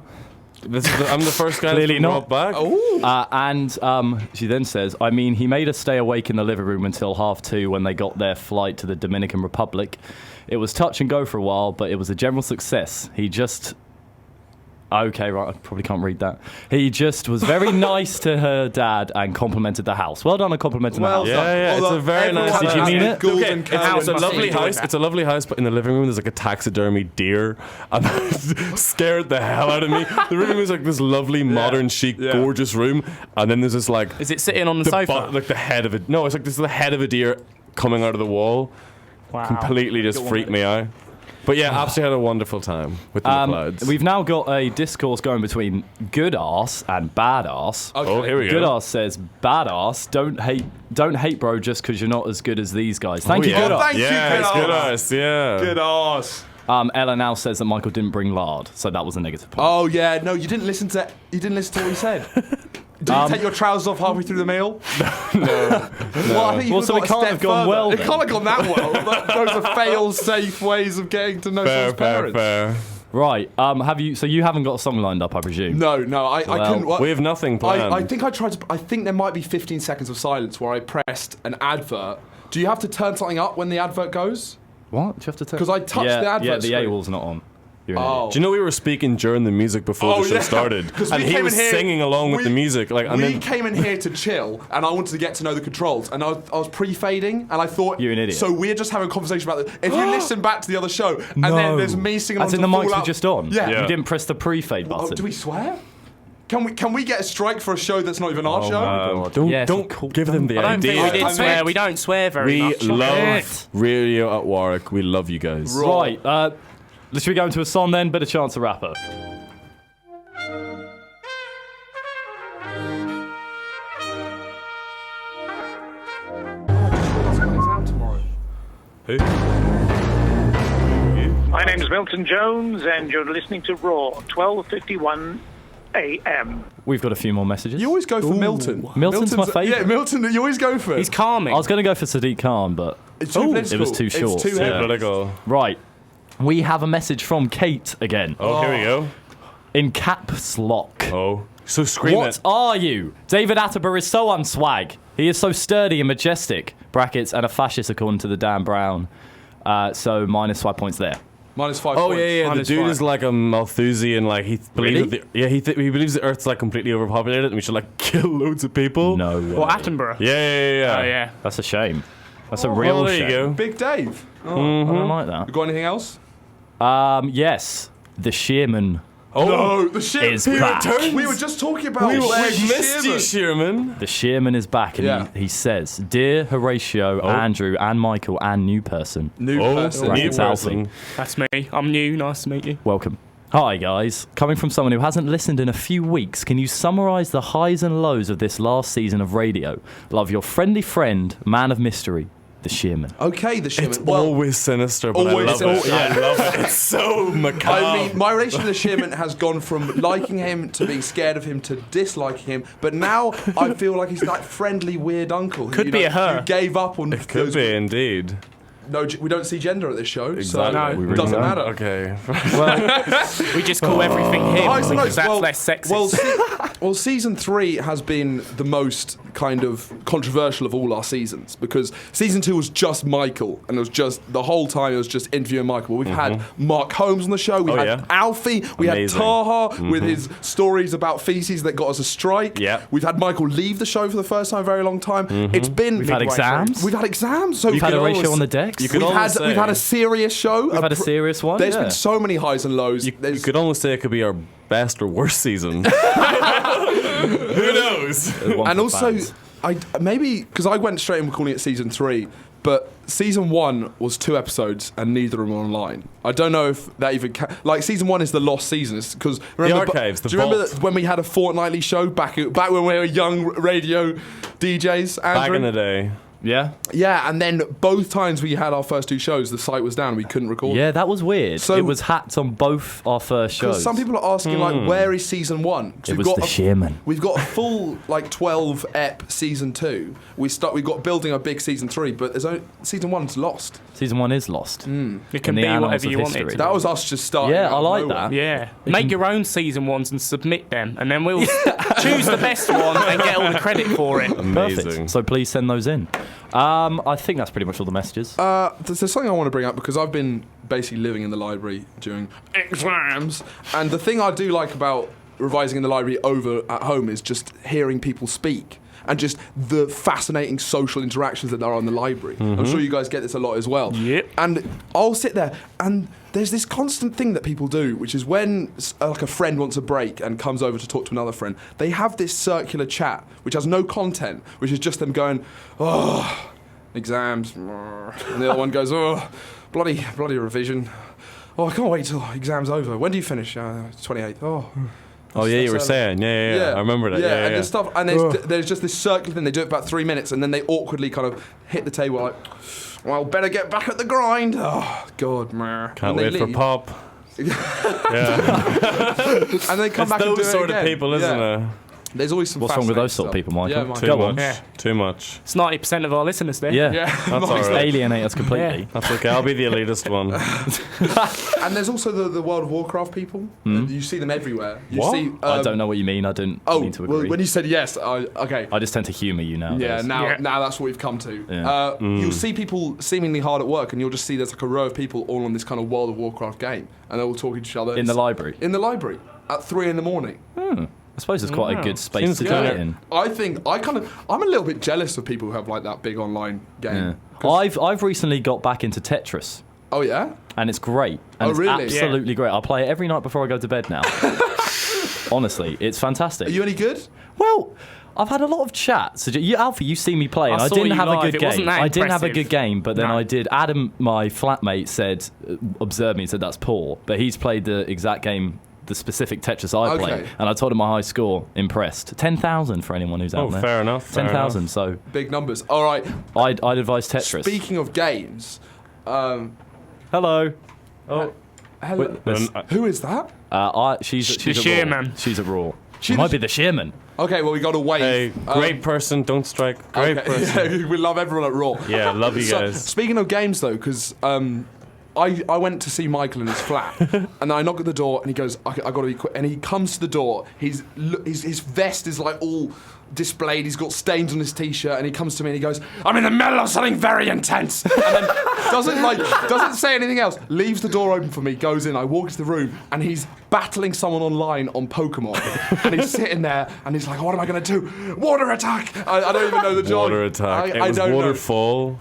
Speaker 2: I'm the first guy
Speaker 4: Clearly
Speaker 2: that's
Speaker 4: not.
Speaker 2: brought back.
Speaker 1: Oh.
Speaker 4: She then says, I mean, he made us stay awake in the living room until 2:30 when they got their flight to the Dominican Republic. It was touch and go for a while, but it was a general success. He just... Okay, right, I probably can't read that. He just was very nice to her dad and complimented the house. Well done on complimenting the house.
Speaker 2: Yeah, it's a very nice.
Speaker 4: Did you mean it?
Speaker 1: Gordon
Speaker 2: It's
Speaker 1: Cohen
Speaker 2: a
Speaker 1: must
Speaker 2: lovely
Speaker 1: enjoy
Speaker 2: house.
Speaker 1: that.
Speaker 2: It's a lovely house, but in the living room there's like a taxidermy deer, and that scared the hell out of me. The room is like this lovely, modern, chic, gorgeous room, and then there's this like
Speaker 3: Is it sitting on the sofa?
Speaker 2: like the head of it. No, it's like this is the head of a deer coming out of the wall.
Speaker 3: Wow.
Speaker 2: Completely just freaked me out. But yeah, absolutely had a wonderful time with the McLeods.
Speaker 4: We've now got a discourse going between good ass and bad ass.
Speaker 1: Okay.
Speaker 2: Oh, here we
Speaker 4: Good
Speaker 2: go.
Speaker 4: ass says, bad ass, don't hate bro just because you're not as good as these guys. Thank you,
Speaker 2: yeah.
Speaker 4: good ass.
Speaker 1: Thank you,
Speaker 2: Yeah, it's
Speaker 1: good
Speaker 2: good
Speaker 1: arse.
Speaker 2: arse, yeah.
Speaker 1: Good arse.
Speaker 4: Ella now says that Michael didn't bring lard, so that was a negative point.
Speaker 1: Oh yeah, no, you didn't listen to what he said. Did you take your trousers off halfway through the meal? No. Well, I think you
Speaker 4: Well, so
Speaker 1: could've
Speaker 4: it
Speaker 1: got a
Speaker 4: can't
Speaker 1: step
Speaker 4: have gone
Speaker 1: further.
Speaker 4: well
Speaker 1: It
Speaker 4: then.
Speaker 1: can't have gone that well. Those are fail-safe ways of getting to know
Speaker 2: Fair,
Speaker 1: someone's
Speaker 2: fair,
Speaker 1: parents.
Speaker 2: fair.
Speaker 4: Right, have you? So you haven't got a song lined up, I presume?
Speaker 1: No, I couldn't.
Speaker 2: We have nothing planned.
Speaker 1: I think I tried to. I think there might be 15 seconds of silence where I pressed an advert. Do you have to turn something up when the advert goes?
Speaker 4: What? Do you have to turn?
Speaker 1: 'Cause I touched
Speaker 4: yeah,
Speaker 1: the advert
Speaker 4: Yeah, the
Speaker 1: screen.
Speaker 4: AWOL's not on. You're an
Speaker 1: Oh.
Speaker 2: Do you know we were speaking during the music before
Speaker 1: Oh,
Speaker 2: the show
Speaker 1: yeah.
Speaker 2: started,
Speaker 1: 'Cause we
Speaker 2: and he
Speaker 1: came
Speaker 2: was
Speaker 1: in here-
Speaker 2: singing along with
Speaker 1: we-
Speaker 2: the music, like, and
Speaker 1: we
Speaker 2: then
Speaker 1: came in here to chill, and I wanted to get to know the controls, and I was pre-fading, and I thought
Speaker 4: You're an idiot.
Speaker 1: So we're just having a conversation about it. If you listen back to the other show, and then there's me singing
Speaker 4: As
Speaker 1: on
Speaker 4: in the
Speaker 1: to
Speaker 4: mics
Speaker 1: Fall
Speaker 4: were
Speaker 1: Out-
Speaker 4: just on?
Speaker 1: Yeah.
Speaker 2: Yeah.
Speaker 4: You didn't press the pre-fade
Speaker 1: Oh,
Speaker 4: button.
Speaker 1: do we swear? Can we get a strike for a show that's not even our show?
Speaker 2: don't
Speaker 4: Yes,
Speaker 2: don't
Speaker 4: cool.
Speaker 2: give them the
Speaker 3: I don't
Speaker 2: idea.
Speaker 3: think we
Speaker 1: I
Speaker 3: did swear.
Speaker 1: meant-
Speaker 3: We don't swear very
Speaker 2: We
Speaker 3: much.
Speaker 2: love Radio at Warwick. We love you guys.
Speaker 4: Right, should we go into a song then? Bit of chance to wrap up.
Speaker 5: My name is Milton Jones, and you're listening to Raw, 12:51 a.m.
Speaker 4: We've got a few more messages.
Speaker 1: You always go for Milton.
Speaker 4: Milton's my favourite.
Speaker 1: Yeah, Milton. You always go for it.
Speaker 3: He's calming.
Speaker 4: I was going to go for Sadiq Khan, but
Speaker 1: It's too political.
Speaker 4: it was too short.
Speaker 1: It's too
Speaker 2: Yeah,
Speaker 1: heavy.
Speaker 2: political.
Speaker 4: right. We have a message from Kate again
Speaker 2: Oh, here we go.
Speaker 4: in caps lock.
Speaker 2: Oh, so scream
Speaker 4: What
Speaker 2: it.
Speaker 4: are you? David Attenborough is so unswag. He is so sturdy and majestic. Brackets and a fascist according to the Dan Brown. So minus 5 points there.
Speaker 1: -5
Speaker 2: Oh
Speaker 1: points.
Speaker 2: yeah. The
Speaker 3: Minus
Speaker 2: dude
Speaker 3: five.
Speaker 2: is like a Malthusian. Like he believes
Speaker 4: Really?
Speaker 2: that he believes the Earth's like completely overpopulated and we should like kill loads of people.
Speaker 4: No way.
Speaker 3: Or Attenborough.
Speaker 2: Yeah.
Speaker 3: Oh, yeah.
Speaker 4: That's a shame. That's a real
Speaker 2: Well, there
Speaker 4: shame.
Speaker 2: you go.
Speaker 1: Big Dave.
Speaker 4: I don't like that.
Speaker 1: You got anything else?
Speaker 4: Yes. The Shearman
Speaker 2: Oh,
Speaker 1: No, the shit.
Speaker 4: is back.
Speaker 1: We were just talking about.
Speaker 2: we
Speaker 1: Where's
Speaker 2: missed you,
Speaker 1: Shearman?
Speaker 2: Shearman.
Speaker 4: The Shearman is back, and
Speaker 1: Yeah.
Speaker 4: he says, Dear Horatio, Andrew, and Michael, and new person,
Speaker 1: New
Speaker 2: Oh,
Speaker 1: person.
Speaker 2: new
Speaker 4: Brackets
Speaker 2: person.
Speaker 4: Alfie.
Speaker 3: That's me. I'm new. Nice to meet you.
Speaker 4: welcome. Hi, guys. Coming from someone who hasn't listened in a few weeks, can you summarise the highs and lows of this last season of radio? Love your friendly friend, man of mystery, the Shearman.
Speaker 1: Okay, the Shearman.
Speaker 2: It's always sinister, but
Speaker 1: always
Speaker 2: I love
Speaker 1: sinister.
Speaker 2: it. I love it. It's so macabre.
Speaker 1: I mean, my relation to the Shearman has gone from liking him to being scared of him to disliking him, but now I feel like he's that friendly, weird uncle. Who,
Speaker 3: Could be a her.
Speaker 1: Who gave up on
Speaker 2: It could
Speaker 1: those-
Speaker 2: be indeed.
Speaker 1: No, we don't see gender at this show,
Speaker 2: Exactly.
Speaker 1: so
Speaker 2: We
Speaker 1: it
Speaker 4: really
Speaker 1: doesn't
Speaker 4: don't.
Speaker 1: matter.
Speaker 2: Okay.
Speaker 3: We just call everything him
Speaker 1: Highs and
Speaker 3: because
Speaker 1: lows.
Speaker 3: that's
Speaker 1: Well,
Speaker 3: less sexist.
Speaker 1: well, Well, season 3 has been the most kind of controversial of all our seasons because season 2 was just Michael, and it was just the whole time it was just interviewing Michael. We've had Mark Holmes on the show. We had Alfie. We had Taha with his stories about feces that got us a strike.
Speaker 2: Yeah.
Speaker 1: We've had Michael leave the show for the first time in a very long time. It's been
Speaker 4: We've had exams.
Speaker 1: We've had exams. So
Speaker 4: We've had a ratio on the decks.
Speaker 1: We've had a serious show.
Speaker 4: We've had a serious one.
Speaker 1: There's been so many highs and lows.
Speaker 2: You could almost say it could be our best or worst season. Who knows?
Speaker 1: And also, maybe because I went straight in with calling it season 3, but season 1 was 2 episodes and neither of them were online. I don't know if that even like season 1 is the lost season because
Speaker 2: the archives.
Speaker 1: Do you remember when we had a fortnightly show back when we were young radio DJs? Andrew?
Speaker 2: Back in the day.
Speaker 4: Yeah.
Speaker 1: Yeah, and then both times we had our first 2 shows, the site was down. We couldn't record.
Speaker 4: Yeah, that was weird.
Speaker 1: So
Speaker 4: it was hacked on both our first shows.
Speaker 1: Some people are asking, like, where is season 1?
Speaker 4: It was the Shearman.
Speaker 1: We've got a full, 12 ep season 2. We've got building a big season 3, but season 1's lost.
Speaker 4: Season 1 is lost.
Speaker 3: It can be whatever you want it to.
Speaker 1: That was us just starting.
Speaker 4: Yeah, I like that.
Speaker 3: Yeah. Make your own season 1s and submit them, and then we'll choose the best one and get all the credit for it.
Speaker 2: Amazing.
Speaker 4: Perfect. So please send those in. I think that's pretty much all the messages.
Speaker 1: There's something I want to bring up because I've been basically living in the library during exams, and the thing I do like about revising in the library over at home is just hearing people speak and just the fascinating social interactions that there are in the library. I'm sure you guys get this a lot as well.
Speaker 3: Yep.
Speaker 1: And I'll sit there and there's this constant thing that people do, which is when a friend wants a break and comes over to talk to another friend, they have this circular chat which has no content, which is just them going, oh, exams, and the other one goes, oh, bloody revision. Oh, I can't wait till exam's over. When do you finish? 28th.
Speaker 2: Oh yeah, you were saying, yeah. I remember that. Yeah,
Speaker 1: and there's stuff, and there's just this circular thing. They do it about 3 minutes, and then they awkwardly kind of hit the table like, well, better get back at the grind. Oh God, man.
Speaker 2: Can't wait for pop.
Speaker 1: Yeah. And they come back and do it
Speaker 2: those sort
Speaker 1: again.
Speaker 2: of people, isn't it?
Speaker 1: There's always some.
Speaker 4: What's wrong with those sort of people, Michael?
Speaker 1: Yeah, Michael.
Speaker 2: Too
Speaker 4: Go on.
Speaker 2: much. Too much.
Speaker 3: It's 90% of our listeners there.
Speaker 4: Yeah.
Speaker 1: Yeah,
Speaker 2: That's all right.
Speaker 4: Alienate us completely.
Speaker 2: That's okay. I'll be the elitist one.
Speaker 1: And there's also the World of Warcraft people. You see them everywhere. You
Speaker 2: What?
Speaker 1: see,
Speaker 4: I don't know what you mean. I didn't mean to agree.
Speaker 1: well, when you said yes, okay.
Speaker 4: I just tend to humour you now.
Speaker 1: Yeah, now that's what we've come to.
Speaker 4: Yeah.
Speaker 1: You'll see people seemingly hard at work, and you'll just see there's like a row of people all on this kind of World of Warcraft game, and they're all talking to each other
Speaker 4: In the library?
Speaker 1: In the library at 3 a.m.
Speaker 4: I suppose it's quite a good space
Speaker 2: Seems
Speaker 4: to
Speaker 2: to
Speaker 4: do
Speaker 2: do
Speaker 4: it
Speaker 2: it.
Speaker 4: in.
Speaker 1: I'm a little bit jealous of people who have like that big online game.
Speaker 4: Yeah. I've recently got back into Tetris.
Speaker 1: Oh yeah?
Speaker 4: And it's great. And it's
Speaker 1: really?
Speaker 4: absolutely great. I play it every night before I go to bed now. Honestly, it's fantastic.
Speaker 1: Are you any good?
Speaker 4: Well, I've had a lot of chats. Alfie, you see me play, and
Speaker 3: I
Speaker 4: I
Speaker 3: saw
Speaker 4: didn't
Speaker 3: you
Speaker 4: have
Speaker 3: live.
Speaker 4: a good
Speaker 3: It
Speaker 4: game.
Speaker 3: wasn't that
Speaker 4: I didn't have a
Speaker 3: impressive.
Speaker 4: good game, but then
Speaker 3: No.
Speaker 4: I did. Adam, my flatmate, observed me and said that's poor, but he's played the exact game, the specific Tetris I play,
Speaker 1: Okay.
Speaker 4: and I told him my high score. Impressed. 10,000 for anyone who's out there.
Speaker 2: Fair enough.
Speaker 4: 10,000. So
Speaker 1: Big numbers. All right.
Speaker 4: I'd advise Tetris.
Speaker 1: Speaking of games,
Speaker 4: Hello.
Speaker 1: hello.
Speaker 2: Wait,
Speaker 1: Who is that?
Speaker 4: She's
Speaker 3: The
Speaker 4: a
Speaker 3: Shearman.
Speaker 4: Raw. She's a Raw. She might be the Shearman.
Speaker 1: Okay, well we got to wait.
Speaker 2: Hey, great person, don't strike. Great person.
Speaker 1: Yeah, we love everyone at Raw.
Speaker 2: Yeah, love you
Speaker 1: So,
Speaker 2: guys.
Speaker 1: speaking of games though, because I went to see Michael in his flat, and I knock at the door, and he goes, I got to be quick. And he comes to the door. His vest is like all displayed. He's got stains on his t-shirt, and he comes to me and he goes, "I'm in the middle of something very intense," and then doesn't say anything else. Leaves the door open for me. Goes in. I walk into the room, and he's battling someone online on Pokemon, and he's sitting there, and he's like, "What am I going to do? Water attack!" I don't even know the job.
Speaker 2: Water attack.
Speaker 1: I
Speaker 2: It was
Speaker 1: don't know.
Speaker 2: waterfall.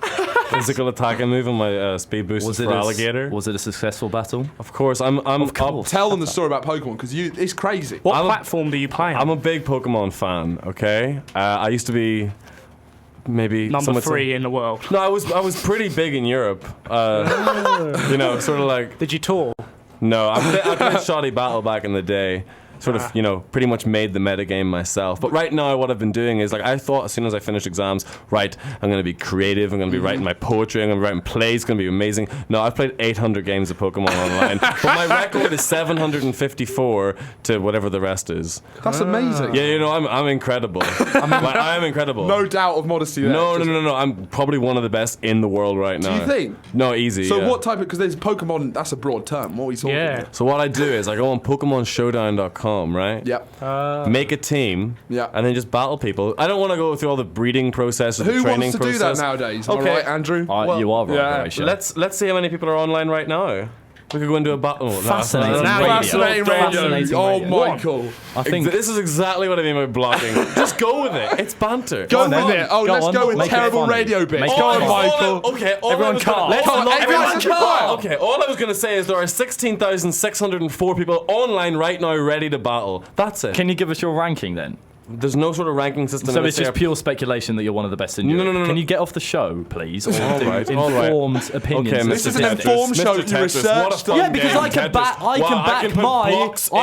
Speaker 2: Physical attack. I move on my speed boost for alligator.
Speaker 4: Was it a successful battle?
Speaker 2: Of course, I'm
Speaker 1: Tell them the story about Pokemon because it's crazy.
Speaker 3: What platform do you play on?
Speaker 2: I'm a big Pokemon fan. Okay, I used to be maybe
Speaker 3: Number
Speaker 2: someone
Speaker 3: 3 in the world.
Speaker 2: No, I was pretty big in Europe. You know, sort of like
Speaker 3: Did you tour?
Speaker 2: no. I played Shoddy Battle back in the day. Sort of, you know, pretty much made the metagame myself. But right now, what I've been doing is, like, I thought as soon as I finished exams, right, I'm going to be creative, I'm going to be writing my poetry, I'm going to be writing plays, it's going to be amazing. No, I've played 800 games of Pokemon online, but my record is 754 to whatever the rest is.
Speaker 1: That's amazing.
Speaker 2: Yeah, you know, I'm incredible. I am incredible.
Speaker 1: No doubt of modesty there.
Speaker 2: No. I'm probably one of the best in the world right now.
Speaker 1: you think?
Speaker 2: No, easy.
Speaker 1: So
Speaker 2: yeah.
Speaker 1: what type of, because there's Pokemon, that's a broad term. What are we talking
Speaker 3: Yeah.
Speaker 1: about?
Speaker 2: So what I do is I go on PokemonShowdown.com home, right?
Speaker 1: Yep.
Speaker 2: Make a team,
Speaker 1: Yeah.
Speaker 2: and then just battle people. I don't want to go through all the breeding process or the
Speaker 1: Who
Speaker 2: training
Speaker 1: wants to
Speaker 2: process.
Speaker 1: do that nowadays? Am I
Speaker 2: Okay.
Speaker 1: right, Andrew?
Speaker 4: You are right,
Speaker 3: yeah.
Speaker 4: Horatio.
Speaker 2: Let's see how many people are online right now. We could go into a battle. No,
Speaker 4: Fascinating
Speaker 2: that's-
Speaker 4: radio.
Speaker 1: Fascinating radio.
Speaker 4: Fascinating
Speaker 1: Oh,
Speaker 4: radio.
Speaker 1: Michael.
Speaker 4: I think
Speaker 2: This is exactly what I mean by blocking. Just go with it. It's banter.
Speaker 1: Go
Speaker 4: on
Speaker 1: with
Speaker 4: then.
Speaker 1: it. Oh,
Speaker 4: Go
Speaker 1: let's
Speaker 4: on.
Speaker 1: go with
Speaker 4: Make it
Speaker 1: terrible
Speaker 4: funny.
Speaker 1: radio bits.
Speaker 4: Make it
Speaker 1: Go on,
Speaker 4: funny.
Speaker 1: Michael.
Speaker 4: Everyone calm.
Speaker 1: Everyone calm.
Speaker 2: Okay, all I was going to say is there are 16,604 people online right now ready to battle. That's it.
Speaker 4: Can you give us your ranking then?
Speaker 2: There's no sort of ranking system.
Speaker 4: So
Speaker 2: in
Speaker 4: it's
Speaker 2: this
Speaker 4: just
Speaker 2: here.
Speaker 4: pure speculation that you're one of the best in
Speaker 2: No,
Speaker 4: Europe.
Speaker 2: no.
Speaker 4: Can you get off the show, please? Or do
Speaker 2: all right.
Speaker 4: informed opinions.
Speaker 2: Okay,
Speaker 4: and
Speaker 1: This is an
Speaker 2: Mr.
Speaker 1: informed
Speaker 2: Tetris.
Speaker 1: show.
Speaker 2: Mr.
Speaker 1: You
Speaker 2: Tetris,
Speaker 1: researched
Speaker 2: what a
Speaker 1: it.
Speaker 2: fun
Speaker 4: Yeah, because
Speaker 2: game,
Speaker 4: I can
Speaker 2: Tetris.
Speaker 4: back,
Speaker 2: Wow, I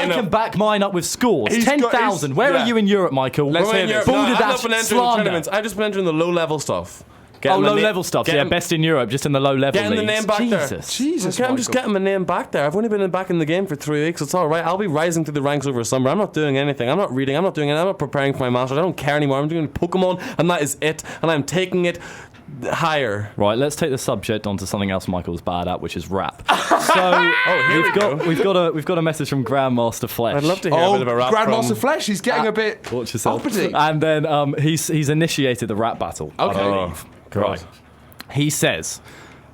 Speaker 2: can
Speaker 4: back mine up with scores.
Speaker 1: He's got-
Speaker 4: 10,000. Where
Speaker 1: yeah.
Speaker 4: are you in Europe, Michael?
Speaker 2: Let's hear this. No, I've not
Speaker 4: Balderdash
Speaker 2: been entering the
Speaker 4: slander.
Speaker 2: tournaments. I've just been entering the low-level stuff.
Speaker 4: Low-level stuff. Yeah, best in Europe, just in the low-level
Speaker 2: Getting the
Speaker 4: leagues.
Speaker 2: name back there.
Speaker 4: Jesus.
Speaker 1: Jesus,
Speaker 2: Okay, I'm just
Speaker 1: Michael.
Speaker 2: getting my name back there. I've only been back in the game for 3 weeks. It's all right. I'll be rising through the ranks over summer. I'm not doing anything. I'm not reading. I'm not doing anything. I'm not preparing for my masters. I don't care anymore. I'm doing Pokemon, and that is it. And I'm taking it higher.
Speaker 4: Right, let's take the subject onto something else Michael's bad at, which is rap. So we've got a message from Grandmaster Flesh.
Speaker 2: I'd love to hear a bit of a rap
Speaker 1: Grandmaster
Speaker 2: from...
Speaker 1: Flesh. He's getting a bit
Speaker 4: Watch yourself.
Speaker 1: uppity.
Speaker 4: And then he's initiated the rap battle. I
Speaker 1: Okay.
Speaker 4: believe.
Speaker 2: God.
Speaker 4: Right. He says,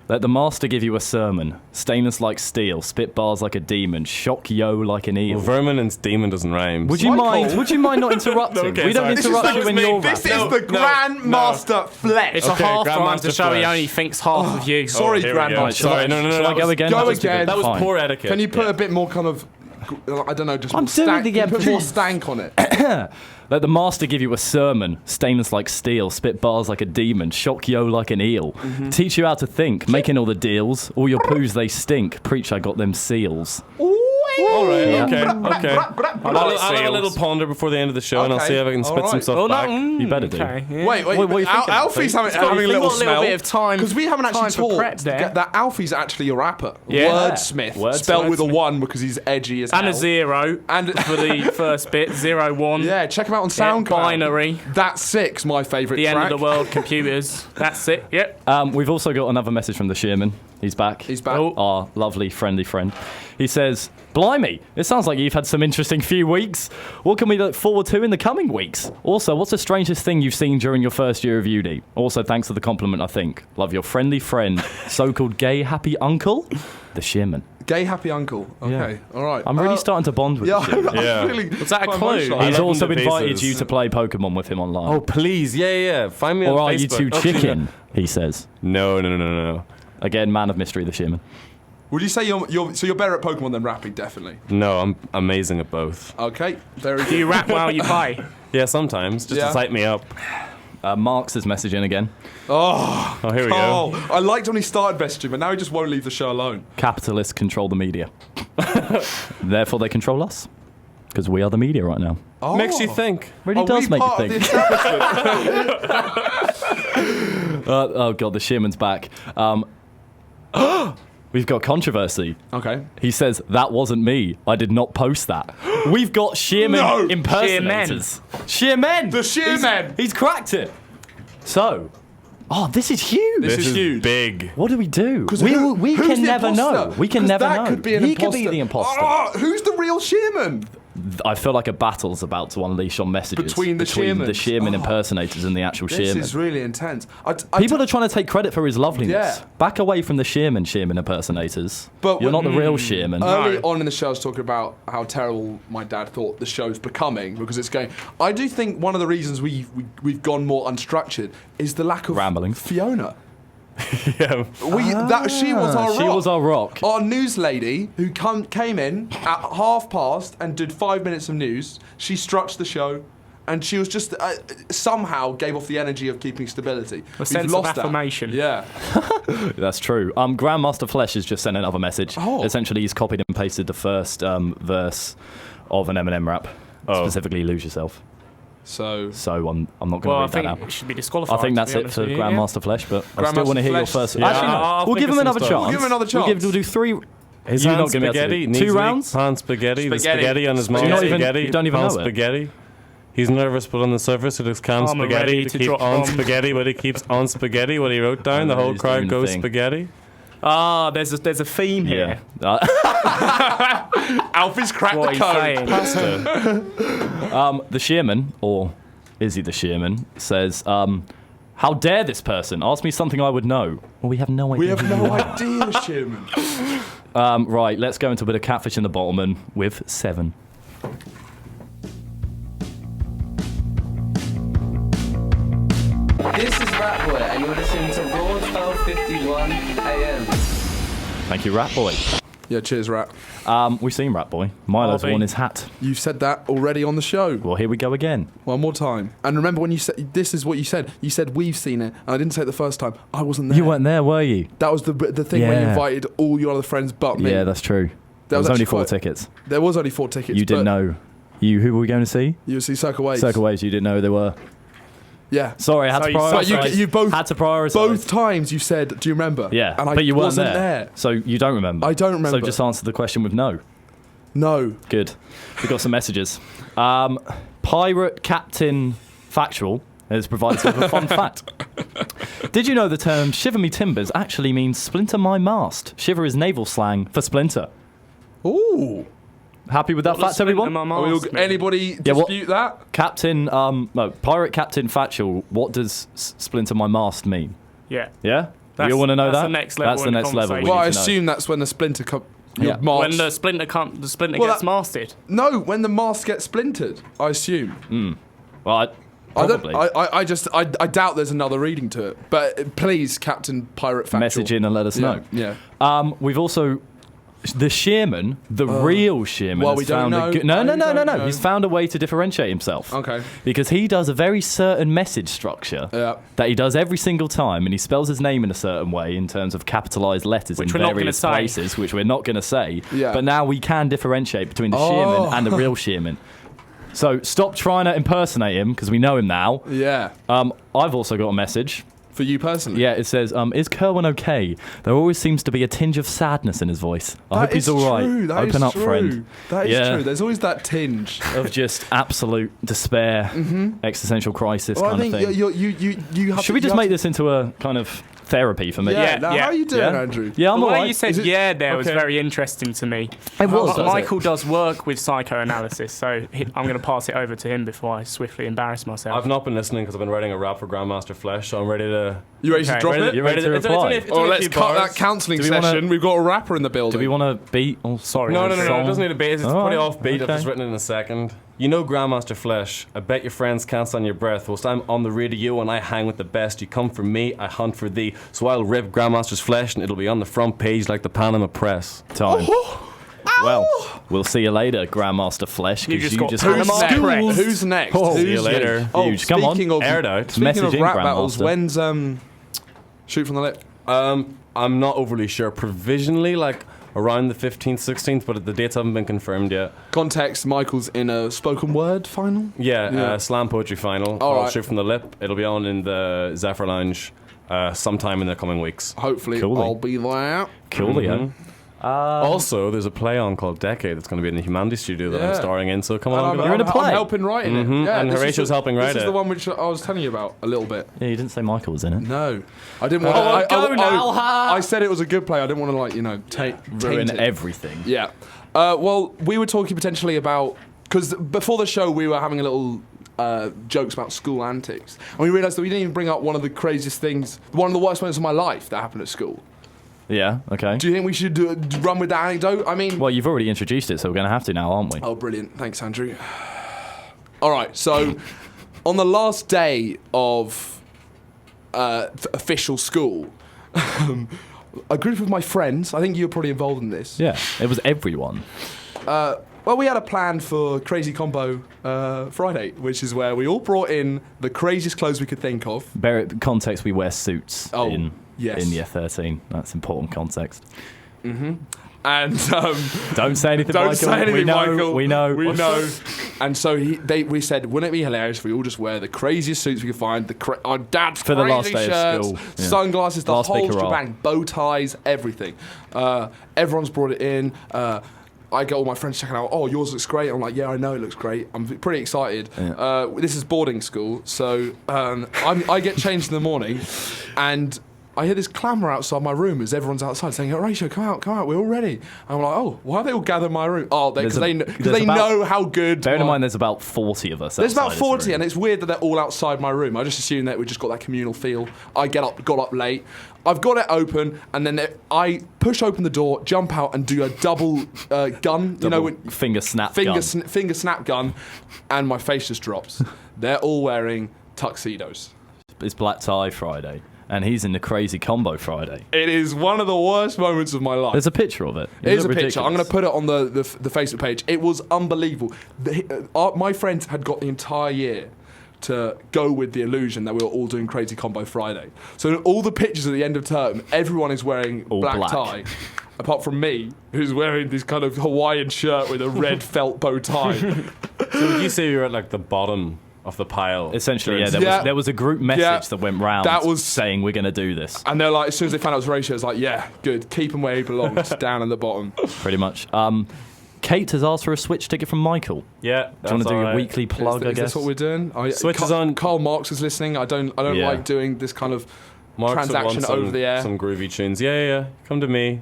Speaker 4: "Let the master give you a sermon, stainless like steel, spit bars like a demon, shock yo like an eel."
Speaker 2: Well, vermin and demon doesn't rhyme.
Speaker 4: Would you mind? Would you mind not interrupting?
Speaker 2: Okay,
Speaker 4: we don't
Speaker 2: sorry. This is
Speaker 4: interrupt
Speaker 2: like
Speaker 4: you when
Speaker 2: me.
Speaker 4: you're
Speaker 1: This
Speaker 4: rapping.
Speaker 1: is the Grandmaster Flesh.
Speaker 3: It's
Speaker 2: Okay,
Speaker 3: a half
Speaker 2: Grandmaster
Speaker 3: round to show he
Speaker 2: Flesh.
Speaker 3: only thinks half of you.
Speaker 1: Sorry,
Speaker 2: here we go.
Speaker 1: Grandmaster.
Speaker 2: Sorry, no.
Speaker 4: Shall I go again?
Speaker 1: Go
Speaker 4: I'll just do
Speaker 1: again.
Speaker 4: it.
Speaker 2: That was
Speaker 4: Fine.
Speaker 2: poor etiquette.
Speaker 1: Can you put a bit more kind of, I don't know, just
Speaker 4: I'm
Speaker 1: more
Speaker 4: doing
Speaker 1: stank,
Speaker 4: it again,
Speaker 1: can you put more
Speaker 4: please.
Speaker 1: stank on it?
Speaker 4: Let the master give you a sermon, stainless like steel, spit bars like a demon, shock yo like an eel, teach you how to think, making all the deals, all your poos they stink, preach I got them seals.
Speaker 2: All right,
Speaker 4: Yeah.
Speaker 2: okay. I'll have a
Speaker 3: seals.
Speaker 2: little ponder before the end of the show, and I'll
Speaker 1: Okay,
Speaker 2: see if I can spit
Speaker 1: all
Speaker 2: some
Speaker 1: right.
Speaker 2: stuff back.
Speaker 4: You better do.
Speaker 3: Okay, yeah.
Speaker 1: Wait,
Speaker 4: What are you thinking?
Speaker 1: Alfie's having
Speaker 3: got-
Speaker 1: a
Speaker 3: you've
Speaker 1: little
Speaker 3: got a little
Speaker 1: smell.
Speaker 3: bit of time-
Speaker 1: Because we haven't actually
Speaker 3: time for prep
Speaker 1: talked.
Speaker 3: there.
Speaker 1: That Alfie's actually a rapper.
Speaker 3: Yeah.
Speaker 1: Wordsmith.
Speaker 4: Wordsmith.
Speaker 1: Spelled with a 1 because he's edgy as
Speaker 3: And
Speaker 1: hell.
Speaker 3: a 0
Speaker 1: And-
Speaker 3: for the first bit. 0, 1.
Speaker 1: Yeah, check him out on
Speaker 3: Yeah,
Speaker 1: SoundCloud.
Speaker 3: binary.
Speaker 1: That's 6, my favourite
Speaker 3: The
Speaker 1: track.
Speaker 3: end of the world. Computers. That's it. Yep.
Speaker 4: We've also got another message from the Shearman. He's back.
Speaker 1: He's back.
Speaker 3: Oh.
Speaker 4: Our lovely, friendly friend. He says, "Blimey, it sounds like you've had some interesting few weeks. What can we look forward to in the coming weeks? Also, what's the strangest thing you've seen during your first year of uni? Also, thanks for the compliment, I think. Love your friendly friend, so-called gay happy uncle, the Shearman."
Speaker 1: Gay happy uncle. Okay,
Speaker 4: Yeah.
Speaker 1: all right.
Speaker 4: I'm really starting to bond with
Speaker 1: Yeah,
Speaker 4: the Shearman.
Speaker 2: Yeah.
Speaker 1: I'm really.
Speaker 3: Was that a
Speaker 1: quite
Speaker 3: clue?
Speaker 1: emotional.
Speaker 2: I
Speaker 4: He's
Speaker 2: love him
Speaker 4: also
Speaker 2: to
Speaker 4: invited
Speaker 2: pieces.
Speaker 4: you to play Pokemon with him online.
Speaker 2: Oh, please. Yeah. Find me
Speaker 4: or
Speaker 2: on
Speaker 4: are
Speaker 2: Facebook.
Speaker 4: you too chicken? He says.
Speaker 2: No.
Speaker 4: Again, man of mystery, the Shearman.
Speaker 1: Would you say you're better at Pokemon than rapping? Definitely.
Speaker 2: No, I'm amazing at both.
Speaker 1: Okay, very
Speaker 3: Do you
Speaker 1: good.
Speaker 3: rap while you play?
Speaker 2: Yeah, sometimes, just
Speaker 1: Yeah.
Speaker 2: to psych me up.
Speaker 4: Mark's is messaging again.
Speaker 2: Oh, here we go.
Speaker 1: Oh, I liked when he started messaging, but now he just won't leave the show alone.
Speaker 4: Capitalists control the media. Therefore, they control us. Because we are the media right now.
Speaker 1: Oh.
Speaker 2: Makes you think.
Speaker 4: Really
Speaker 1: Are
Speaker 4: does
Speaker 1: we
Speaker 4: make you
Speaker 1: part of the
Speaker 4: think.
Speaker 1: establishment?
Speaker 4: Oh, God, the Shearman's back. We've got controversy.
Speaker 1: Okay.
Speaker 4: He says, "That wasn't me. I did not post that." We've got Shearman
Speaker 1: No!
Speaker 4: impersonators. Shearmen!
Speaker 1: The Shearmen!
Speaker 4: He's cracked it. So, this is huge.
Speaker 1: This is huge.
Speaker 2: Big.
Speaker 4: What do we do?
Speaker 1: Who's
Speaker 4: We
Speaker 1: the
Speaker 4: can never
Speaker 1: imposter?
Speaker 4: know. We can
Speaker 1: 'Cause
Speaker 4: never
Speaker 1: that
Speaker 4: know.
Speaker 1: Could be an
Speaker 4: he
Speaker 1: imposter.
Speaker 4: could be the imposter.
Speaker 1: Oh, who's the real Shearman?
Speaker 4: I feel like a battle's about to unleash on messages
Speaker 1: Between the Shearmans.
Speaker 4: the Shearman
Speaker 1: Oh.
Speaker 4: impersonators and the actual
Speaker 1: This
Speaker 4: Shearman.
Speaker 1: is really intense.
Speaker 4: People are trying to take credit for his loveliness.
Speaker 1: Yeah.
Speaker 4: Back away from the Shearman impersonators.
Speaker 1: But
Speaker 4: You're
Speaker 1: when-
Speaker 4: not the real Shearman.
Speaker 1: Early on in the show, I was talking about how terrible my dad thought the show's becoming because it's going. I do think one of the reasons we've gone more unstructured is the lack of
Speaker 4: Rambling.
Speaker 1: Fiona.
Speaker 2: Yeah.
Speaker 1: She was our rock.
Speaker 4: She was our rock.
Speaker 1: Our news lady who came in at past and did 5 minutes of news. She structured the show, and she was just somehow gave off the energy of keeping stability.
Speaker 3: A sense of affirmation.
Speaker 1: Yeah.
Speaker 4: That's true. Grandmaster Flesh has just sent another message.
Speaker 1: Oh.
Speaker 4: Essentially, he's copied and pasted the first verse of an Eminem rap. Specifically, Lose Yourself.
Speaker 1: So
Speaker 4: I'm not going
Speaker 3: Well, I
Speaker 4: to read that
Speaker 3: think
Speaker 4: out.
Speaker 3: it should be disqualified.
Speaker 4: I think
Speaker 3: to
Speaker 4: that's
Speaker 3: be
Speaker 4: it
Speaker 3: honest
Speaker 4: for
Speaker 3: with you,
Speaker 4: Grandmaster Flesh, but I still
Speaker 1: Grandmaster
Speaker 4: want to hear your
Speaker 1: Flesh.
Speaker 4: first.
Speaker 2: Yeah,
Speaker 4: Actually, no.
Speaker 2: I'll
Speaker 4: We'll
Speaker 2: think
Speaker 4: give
Speaker 2: of
Speaker 4: him
Speaker 2: some
Speaker 4: another
Speaker 2: stuff.
Speaker 4: chance.
Speaker 2: We'll
Speaker 1: give him another chance.
Speaker 4: We'll do 3.
Speaker 2: His
Speaker 4: You're
Speaker 2: hand
Speaker 4: not gonna be able to
Speaker 2: spaghetti.
Speaker 4: do-
Speaker 2: Needs
Speaker 4: 2
Speaker 2: to eat
Speaker 4: rounds?
Speaker 2: Pan spaghetti. The
Speaker 1: Spaghetti.
Speaker 2: spaghetti on his mouth.
Speaker 4: You don't even-
Speaker 2: Spaghetti.
Speaker 4: you don't even
Speaker 2: pan
Speaker 4: know it.
Speaker 2: spaghetti. He's nervous, but on the surface it is can
Speaker 3: I'm
Speaker 2: spaghetti
Speaker 3: ready
Speaker 2: to
Speaker 3: to
Speaker 2: keep
Speaker 3: drop
Speaker 2: on
Speaker 3: bomb.
Speaker 2: spaghetti. What he keeps on spaghetti. What he wrote down. The
Speaker 4: know
Speaker 2: whole
Speaker 4: he's
Speaker 2: crowd
Speaker 4: doing the
Speaker 2: goes
Speaker 4: thing.
Speaker 2: spaghetti.
Speaker 3: There's a theme here.
Speaker 4: Yeah.
Speaker 1: Alfie's cracked
Speaker 3: What
Speaker 1: the
Speaker 3: are you
Speaker 1: code.
Speaker 3: saying?
Speaker 4: The Shearman, or is he the Shearman, says, how dare this person ask me something I would know? Well, we have no idea.
Speaker 1: We have no idea, Sherman.
Speaker 4: Right, let's go into a bit of Catfish in the Bottleman with 7.
Speaker 6: This is Ratboy, and you're listening to Raw 1251 AM.
Speaker 4: Thank you, Ratboy.
Speaker 1: Yeah, cheers, Rat.
Speaker 4: We've seen Ratboy. Milo's
Speaker 3: Harvey.
Speaker 4: worn his hat.
Speaker 1: You've said that already on the show.
Speaker 4: Well, here we go again.
Speaker 1: One more time. And remember when you said, this is what you said. You said, we've seen it. And I didn't say it the first time. I wasn't there.
Speaker 4: You weren't there, were you?
Speaker 1: That was the thing when you
Speaker 4: Yeah.
Speaker 1: invited all your other friends but me.
Speaker 4: Yeah, that's true. There was
Speaker 1: was
Speaker 4: only
Speaker 1: actually
Speaker 4: 4
Speaker 1: quite-
Speaker 4: tickets.
Speaker 1: There was only 4 tickets.
Speaker 4: You didn't
Speaker 1: but
Speaker 4: know. Who were we going to see?
Speaker 1: You see Circle Waves.
Speaker 4: Circle Waves, you didn't know who they were.
Speaker 1: Yeah.
Speaker 4: Sorry, I had
Speaker 3: So
Speaker 4: to
Speaker 3: you-
Speaker 4: prioritise.
Speaker 3: so
Speaker 1: you both-
Speaker 4: had to prioritise.
Speaker 1: Both times you said, do you remember?
Speaker 4: Yeah,
Speaker 1: And I
Speaker 4: but you weren't
Speaker 1: wasn't
Speaker 4: there. So you don't remember.
Speaker 1: I don't remember.
Speaker 4: So just answer the question with no.
Speaker 1: No.
Speaker 4: Good. We got some messages. Pirate Captain Factual has provided us with a fun fact. Did you know the term shiver me timbers actually means splinter my mast? Shiver is naval slang for splinter.
Speaker 1: Ooh.
Speaker 4: Happy with that fact, everyone?
Speaker 1: Are we all, anybody
Speaker 4: Yeah, what-
Speaker 1: dispute that?
Speaker 4: Captain, Pirate Captain Factual, what does splinter my mast mean?
Speaker 3: Yeah.
Speaker 4: Yeah?
Speaker 3: That's-
Speaker 4: We all want to know
Speaker 3: that's
Speaker 4: that?
Speaker 3: the next level
Speaker 4: That's the
Speaker 3: in the
Speaker 4: next level.
Speaker 3: conversation.
Speaker 4: we
Speaker 1: Well, I
Speaker 4: need to know.
Speaker 1: assume that's when the splinter your
Speaker 4: Yeah.
Speaker 1: mast.
Speaker 3: When the splinter
Speaker 1: Well,
Speaker 3: gets
Speaker 1: that-
Speaker 3: masted.
Speaker 1: No, when the mast gets splintered, I assume.
Speaker 4: Well, probably.
Speaker 1: I doubt there's another reading to it. But please, Captain Pirate Factual.
Speaker 4: Message in and let us know.
Speaker 1: Yeah.
Speaker 4: We've also the Shearman, the real Shearman,
Speaker 1: well,
Speaker 4: has
Speaker 1: we don't
Speaker 4: found
Speaker 1: know.
Speaker 4: a good, no.
Speaker 1: We don't know.
Speaker 4: He's found a way to differentiate himself.
Speaker 1: Okay.
Speaker 4: Because he does a very certain message structure
Speaker 1: Yeah.
Speaker 4: that he does every single time, and he spells his name in a certain way in terms of capitalized letters
Speaker 3: Which
Speaker 4: in
Speaker 3: we're not gonna
Speaker 4: various
Speaker 3: say.
Speaker 4: places, which we're not going to say.
Speaker 1: Yeah.
Speaker 4: But now we can differentiate between the Shearman and the real Shearman. So stop trying to impersonate him because we know him now.
Speaker 1: Yeah.
Speaker 4: I've also got a message.
Speaker 1: For you personally.
Speaker 4: Yeah, it says, is Kerwin okay? There always seems to be a tinge of sadness in his voice. I hope he's all right.
Speaker 1: That
Speaker 4: Open
Speaker 1: is
Speaker 4: up,
Speaker 1: true.
Speaker 4: friend.
Speaker 1: That is
Speaker 4: Yeah.
Speaker 1: true. There's always that tinge.
Speaker 4: Of just absolute despair, existential crisis
Speaker 1: Well, I
Speaker 4: kind of
Speaker 1: think
Speaker 4: thing.
Speaker 1: you have
Speaker 4: Should we
Speaker 1: you
Speaker 4: just
Speaker 1: have
Speaker 4: make this into a kind of therapy for me?
Speaker 1: Yeah.
Speaker 3: Yeah,
Speaker 1: Now,
Speaker 3: yeah.
Speaker 1: how are you doing,
Speaker 4: Yeah?
Speaker 1: Andrew?
Speaker 4: Yeah, I'm
Speaker 3: The
Speaker 4: all
Speaker 3: way
Speaker 4: right.
Speaker 3: you said
Speaker 1: Is it-
Speaker 3: there was
Speaker 1: okay.
Speaker 3: very interesting to me.
Speaker 4: It was, does
Speaker 3: Michael does work with psychoanalysis, so I'm going to pass it over to him before I swiftly embarrass myself.
Speaker 2: I've not been listening because I've been writing a rap for Grandmaster Flesh, so I'm ready to.
Speaker 1: You ready to
Speaker 3: Okay,
Speaker 1: drop
Speaker 3: ready
Speaker 1: it?
Speaker 4: You ready to
Speaker 2: it's
Speaker 4: reply?
Speaker 2: only- it's
Speaker 1: Or
Speaker 2: only a
Speaker 1: let's
Speaker 2: few
Speaker 1: cut
Speaker 2: bars.
Speaker 1: that counselling
Speaker 4: Do we wanna-
Speaker 1: session. We've got a rapper in the building.
Speaker 4: Do we want to beat? Oh, sorry.
Speaker 2: No,
Speaker 4: a
Speaker 2: it
Speaker 4: song?
Speaker 2: doesn't need a bass. It's
Speaker 4: All
Speaker 2: pretty
Speaker 4: right,
Speaker 2: offbeat. I've
Speaker 4: okay.
Speaker 2: just written it in a second. You know Grandmaster Flesh. I bet your friends can't stand your breath. Whilst I'm on the radio and I hang with the best. You come for me, I hunt for thee. So I'll rip Grandmaster's flesh and it'll be on the front page like the Panama Press.
Speaker 4: Time. Well, we'll see you later, Grandmaster Flesh.
Speaker 3: You
Speaker 4: 'cause
Speaker 3: just got
Speaker 1: Who's
Speaker 3: Panama
Speaker 1: next?
Speaker 3: Press.
Speaker 1: Who's next?
Speaker 4: Oh,
Speaker 1: Who's
Speaker 4: see you later.
Speaker 1: next? Oh,
Speaker 4: Huge. Come on.
Speaker 1: speaking of
Speaker 2: Aired out.
Speaker 1: Speaking
Speaker 4: Message
Speaker 1: of
Speaker 4: in,
Speaker 1: rap battles,
Speaker 4: Grandmaster.
Speaker 1: when's shoot from the lip?
Speaker 2: I'm not overly sure. Provisionally, like around the 15th, 16th, but the dates haven't been confirmed yet.
Speaker 1: Context: Michael's in a spoken word final.
Speaker 2: Yeah,
Speaker 1: Yeah.
Speaker 2: slam poetry final.
Speaker 1: All
Speaker 2: called
Speaker 1: right.
Speaker 2: Shoot from the Lip. It'll be on in the Zephyr Lounge sometime in the coming weeks.
Speaker 1: Hopefully,
Speaker 4: Coolly.
Speaker 1: I'll be there.
Speaker 4: Coolio.
Speaker 2: Also, there's a play on called Decade that's going to be in the Humanities Studio that
Speaker 1: Yeah.
Speaker 2: I'm starring in, so come
Speaker 1: And
Speaker 2: along.
Speaker 4: You're in a play?
Speaker 1: I'm helping writing it.
Speaker 2: Mhm,
Speaker 1: Yeah,
Speaker 2: and
Speaker 1: this is
Speaker 2: Horatio's helping write
Speaker 1: This is
Speaker 2: it.
Speaker 1: the one which I was telling you about a little bit.
Speaker 4: Yeah, you didn't say Michael was in it.
Speaker 1: No, I didn't want.
Speaker 4: Oh,
Speaker 1: to
Speaker 4: go now,
Speaker 1: I said it was a good play. I didn't want to
Speaker 4: Ruin
Speaker 1: taint it.
Speaker 4: everything.
Speaker 1: Yeah. Well, we were talking potentially about because before the show we were having a little jokes about school antics, and we realised that we didn't even bring up one of the craziest things, one of the worst moments of my life that happened at school.
Speaker 4: Yeah, okay.
Speaker 1: Do you think we should run with that anecdote? I mean,
Speaker 4: Well, you've already introduced it, so we're going to have to now, aren't we?
Speaker 1: oh, brilliant! Thanks, Andrew. All right, so on the last day of official school, a group of my friends, I think you were probably involved in this.
Speaker 4: Yeah, it was everyone.
Speaker 1: Well, we had a plan for Crazy Combo Friday, which is where we all brought in the craziest clothes we could think of.
Speaker 4: Bear it context, we wear suits
Speaker 1: Oh,
Speaker 4: in
Speaker 1: yes.
Speaker 4: year 13. That's important context.
Speaker 1: And
Speaker 4: Don't say anything,
Speaker 1: don't
Speaker 4: Michael.
Speaker 1: say anything,
Speaker 4: we know,
Speaker 1: Michael.
Speaker 4: We know.
Speaker 1: We know. And so we said, wouldn't it be hilarious if we all just wear the craziest suits we could find, our dad's
Speaker 4: For the
Speaker 1: crazy
Speaker 4: last day of
Speaker 1: shirts,
Speaker 4: school, yeah.
Speaker 1: sunglasses, the
Speaker 4: Last big
Speaker 1: whole
Speaker 4: hurrah.
Speaker 1: shebang, bow ties, everything. Everyone's brought it in. I get all my friends checking out. Oh, yours looks great. I'm like, yeah, I know it looks great. I'm pretty excited.
Speaker 4: Yeah.
Speaker 1: This is boarding school, so I get changed in the morning, and I hear this clamour outside my room as everyone's outside saying, Horatio, come out, we're all ready. And I'm like, oh, why are they all gathered in my room? Oh, because they know how good.
Speaker 4: Bear in mind, there's about 40 of us.
Speaker 1: There's about 40, and it's weird that they're all outside my room. I just assumed that we just got that communal feel. I got up late. I've got it open, and then I push open the door, jump out, and do a double gun.
Speaker 4: Finger snap
Speaker 1: gun, and my face just drops. They're all wearing tuxedos.
Speaker 4: It's Black Tie Friday, and he's in the Crazy Combo Friday.
Speaker 1: It is one of the worst moments of my life.
Speaker 4: There's a picture of it.
Speaker 1: It is a picture. I'm going to put it on the Facebook page. It was unbelievable. My friends had got the entire year to go with the illusion that we were all doing Crazy Combo Friday. So in all the pictures at the end of term, everyone is wearing
Speaker 4: all
Speaker 1: black tie, apart from me, who's wearing this kind of Hawaiian shirt with a red felt bow tie.
Speaker 2: So would you say you're at like the bottom of the pile?
Speaker 4: Essentially, yeah. There was a group message that went round saying we're going to do this.
Speaker 1: And they're like, as soon as they found out it was Horatio, it's like, yeah, good, keep him where he belongs, down at the bottom.
Speaker 4: Pretty much. Kate has asked for a Switch ticket from Michael.
Speaker 2: Yeah,
Speaker 4: do you want to do your weekly plug?
Speaker 1: Is this what we're doing?
Speaker 2: Switch is on.
Speaker 1: Karl Marx is listening. I don't like doing this kind of transaction over the air.
Speaker 2: Some groovy tunes. Yeah. Come to me.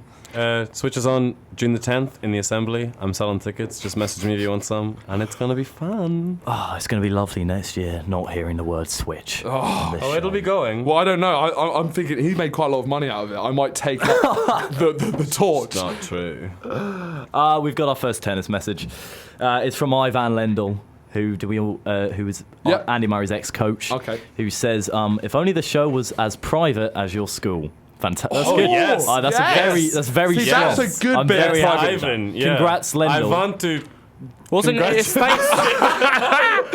Speaker 2: Switch is on June the 10th in the Assembly. I'm selling tickets. Just message me if you want some, and it's gonna be fun.
Speaker 4: Oh, it's gonna be lovely next year. Not hearing the word Switch.
Speaker 2: Oh, it'll be going.
Speaker 1: Well, I don't know. I'm thinking he made quite a lot of money out of it. I might take up the torch.
Speaker 2: It's not true.
Speaker 4: We've got our first tennis message. It's from Ivan Lendl. Who is Andy Murray's ex-coach?
Speaker 1: Okay.
Speaker 4: Who says, "If only the show was as private as your school." Fantastic. That's
Speaker 2: good. Yes.
Speaker 4: That's very
Speaker 1: See,
Speaker 4: strong.
Speaker 1: that's a good
Speaker 4: I'm
Speaker 1: bit.
Speaker 4: very happy.
Speaker 2: Ivan, yeah.
Speaker 4: Congrats, Lendl.
Speaker 2: I want to.
Speaker 3: Wasn't it a state?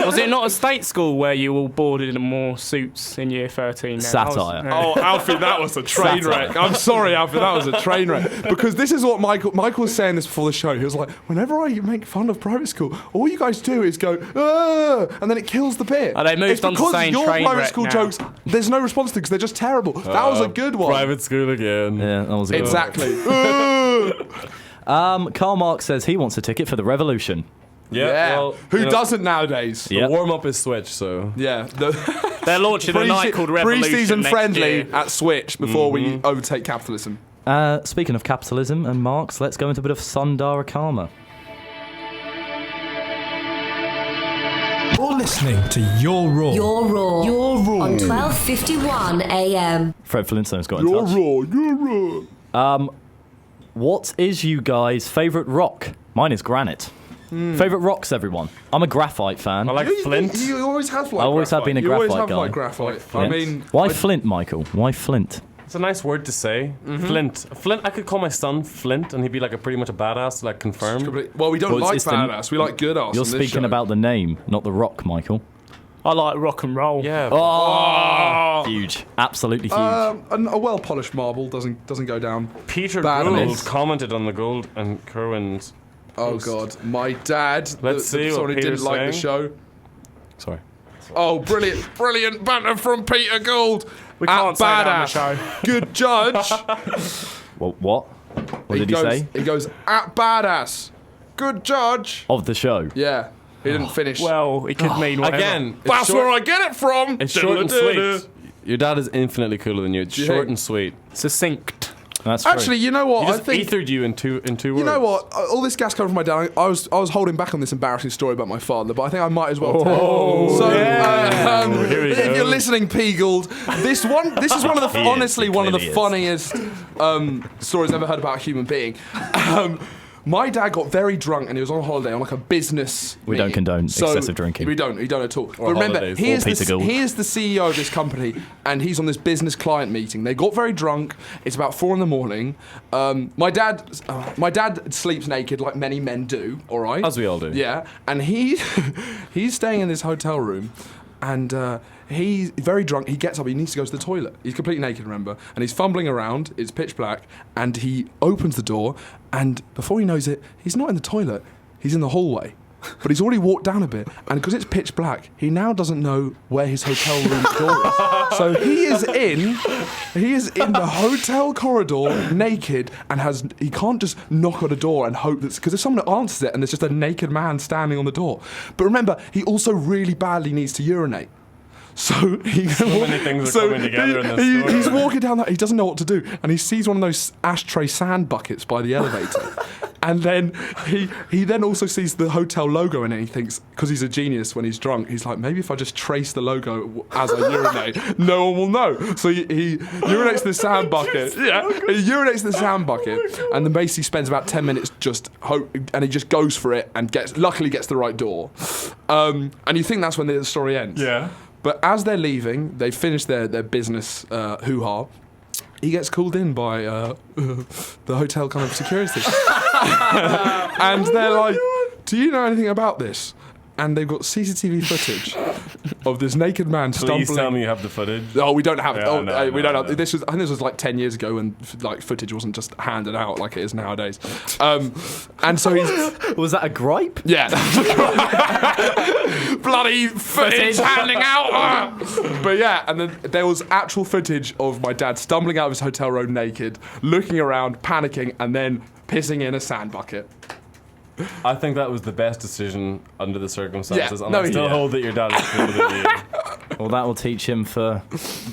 Speaker 3: Was it not a state school where you all boarded in more suits in year 13?
Speaker 4: Satire.
Speaker 1: Oh, Alfie, that was a train wreck. I'm sorry, Alfie, that was a train wreck. Because this is what Michael was saying this before the show. He was like, whenever I make fun of private school, all you guys do is go, and then it kills the bit.
Speaker 3: Oh, they moved on to saying
Speaker 1: your
Speaker 3: train
Speaker 1: private
Speaker 3: wreck
Speaker 1: school
Speaker 3: now.
Speaker 1: jokes, there's no response to because they're just terrible. That was a good one.
Speaker 2: Private school again.
Speaker 4: Yeah, that was a good
Speaker 1: Exactly.
Speaker 4: Karl Marx says he wants a ticket for the Revolution.
Speaker 2: Yeah. Well,
Speaker 1: who doesn't nowadays?
Speaker 4: Yep.
Speaker 2: The warm-up is Switch, so...
Speaker 1: Yeah.
Speaker 3: They're launching a night called Revolution
Speaker 1: Pre-season
Speaker 3: next
Speaker 1: friendly
Speaker 3: year.
Speaker 1: at Switch before we overtake capitalism.
Speaker 4: Speaking of capitalism and Marx, let's go into a bit of Sundara Karma.
Speaker 7: You're listening to Your Raw.
Speaker 8: Your Raw. On 12:51 a.m.
Speaker 4: Fred Flintstone's got in touch.
Speaker 1: You're raw.
Speaker 4: What is you guys' favourite rock? Mine is granite. Favourite rocks, everyone. I'm a graphite fan.
Speaker 2: I like Flint.
Speaker 1: You always have like
Speaker 4: I always have been a
Speaker 1: You always
Speaker 4: graphite
Speaker 1: have
Speaker 4: guy.
Speaker 1: like graphite.
Speaker 4: Flint.
Speaker 1: I mean,
Speaker 4: Why Flint, Michael? Why Flint?
Speaker 2: It's a nice word to say. Flint. Flint. I could call my son Flint, and he'd be like pretty much a badass, like confirmed.
Speaker 1: well, we don't
Speaker 4: Well,
Speaker 1: like
Speaker 4: it's the-
Speaker 1: badass. We like good ass.
Speaker 4: You're
Speaker 1: on this
Speaker 4: speaking
Speaker 1: show.
Speaker 4: about the name, not the rock, Michael.
Speaker 3: I like rock and roll.
Speaker 2: Yeah.
Speaker 4: Oh, huge. Absolutely huge.
Speaker 1: a well-polished marble doesn't go down.
Speaker 2: Peter
Speaker 1: bad
Speaker 2: Gould
Speaker 1: amiss.
Speaker 2: commented on the Gould and Kerwin's.
Speaker 1: Oh God, my dad.
Speaker 2: Let's see
Speaker 1: Someone
Speaker 2: what
Speaker 1: who didn't
Speaker 2: Peter's
Speaker 1: like the
Speaker 2: saying.
Speaker 1: show.
Speaker 2: Sorry.
Speaker 1: Oh, brilliant banter from Peter Gould.
Speaker 3: We can't say that on the show.
Speaker 1: Good judge.
Speaker 4: What? What did he say?
Speaker 1: He goes at badass. Good judge.
Speaker 4: Of the show.
Speaker 1: Yeah, he didn't finish.
Speaker 3: Well, it could mean whatever.
Speaker 2: Again,
Speaker 1: That's where I get it from.
Speaker 2: It's short and sweet. Your dad is infinitely cooler than you. It's
Speaker 1: you
Speaker 2: short
Speaker 1: think?
Speaker 2: and sweet.
Speaker 3: Succinct.
Speaker 4: That's true.
Speaker 1: Actually, you know what?
Speaker 2: He
Speaker 1: I
Speaker 2: just
Speaker 1: think.
Speaker 2: ethered you in two words.
Speaker 1: You know what? All this gas coming from my dad. I was holding back on this embarrassing story about my father, but I think I might as well tell. So,
Speaker 2: Here we
Speaker 1: if
Speaker 2: go.
Speaker 1: you're listening, P. Gould, this is one of the
Speaker 4: He is,
Speaker 1: honestly
Speaker 4: he
Speaker 1: one of the
Speaker 4: clearly is.
Speaker 1: funniest stories I've ever heard about a human being. My dad got very drunk and he was on holiday on like a business.
Speaker 4: We don't
Speaker 1: meeting.
Speaker 4: condone excessive drinking.
Speaker 1: We don't at all. But
Speaker 2: Or
Speaker 1: remember,
Speaker 2: holidays.
Speaker 1: he
Speaker 4: Or
Speaker 1: is
Speaker 4: Peter Gould.
Speaker 1: the CEO of this company and he's on this business client meeting. They got very drunk. It's about 4 a.m. My dad sleeps naked like many men do. All right,
Speaker 2: As we all do.
Speaker 1: Yeah, and he's staying in this hotel room, and he's very drunk. He gets up. He needs to go to the toilet. He's completely naked, remember, and he's fumbling around. It's pitch black, and he opens the door, and before he knows it, he's not in the toilet. He's in the hallway. But he's already walked down a bit, and because it's pitch black, he now doesn't know where his hotel room door is. So he is in the hotel corridor naked, and he can't just knock on a door and hope that, because if someone answers it and there's just a naked man standing on the door. But remember, he also really badly needs to urinate. So
Speaker 2: many things are coming together in this story.
Speaker 1: He's walking down that. He doesn't know what to do, and he sees one of those ashtray sand buckets by the elevator. And then he then also sees the hotel logo in it. And he thinks, because he's a genius when he's drunk, he's like, maybe if I just trace the logo as I urinate, no one will know. So he urinates in the sand bucket. Yeah, he urinates in the sand bucket, and then basically spends about 10 minutes and he just goes for it and luckily gets the right door. And you think that's when the story ends.
Speaker 2: Yeah.
Speaker 1: But as they're leaving, they finish their business hoo-ha. He gets called in by the hotel kind of security. And they're like, do you know anything about this? And they've got CCTV footage of this naked man stumbling.
Speaker 2: Please tell me you have the footage.
Speaker 1: Oh, we don't have.
Speaker 2: Yeah,
Speaker 1: we don't have. This was. I think this was like 10 years ago when like footage wasn't just handed out like it is nowadays. And so he's.
Speaker 4: Was that a gripe?
Speaker 1: Yeah. Bloody footage handing out. But yeah, and then there was actual footage of my dad stumbling out of his hotel room naked, looking around, panicking, and then pissing in a sand bucket.
Speaker 2: I think that was the best decision under the circumstances,
Speaker 1: Yeah,
Speaker 2: and I still
Speaker 1: yeah.
Speaker 2: hold that your dad is cooler than you.
Speaker 4: Well, that will teach him for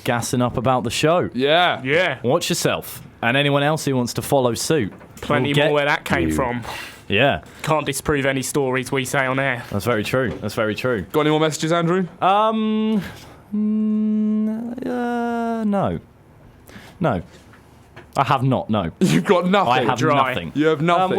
Speaker 4: gassing up about the show.
Speaker 1: Yeah.
Speaker 3: Yeah.
Speaker 4: Watch yourself. And anyone else who wants to follow suit.
Speaker 3: Plenty
Speaker 4: will
Speaker 3: more
Speaker 4: get
Speaker 3: where that came
Speaker 4: you.
Speaker 3: from.
Speaker 4: Yeah,
Speaker 3: Can't disprove any stories we say on air.
Speaker 4: that's very true. That's very true.
Speaker 1: Got any more messages, Andrew?
Speaker 4: No. No. I have not, no.
Speaker 1: You've got nothing.
Speaker 4: I have
Speaker 3: Dry.
Speaker 4: nothing.
Speaker 1: You have nothing.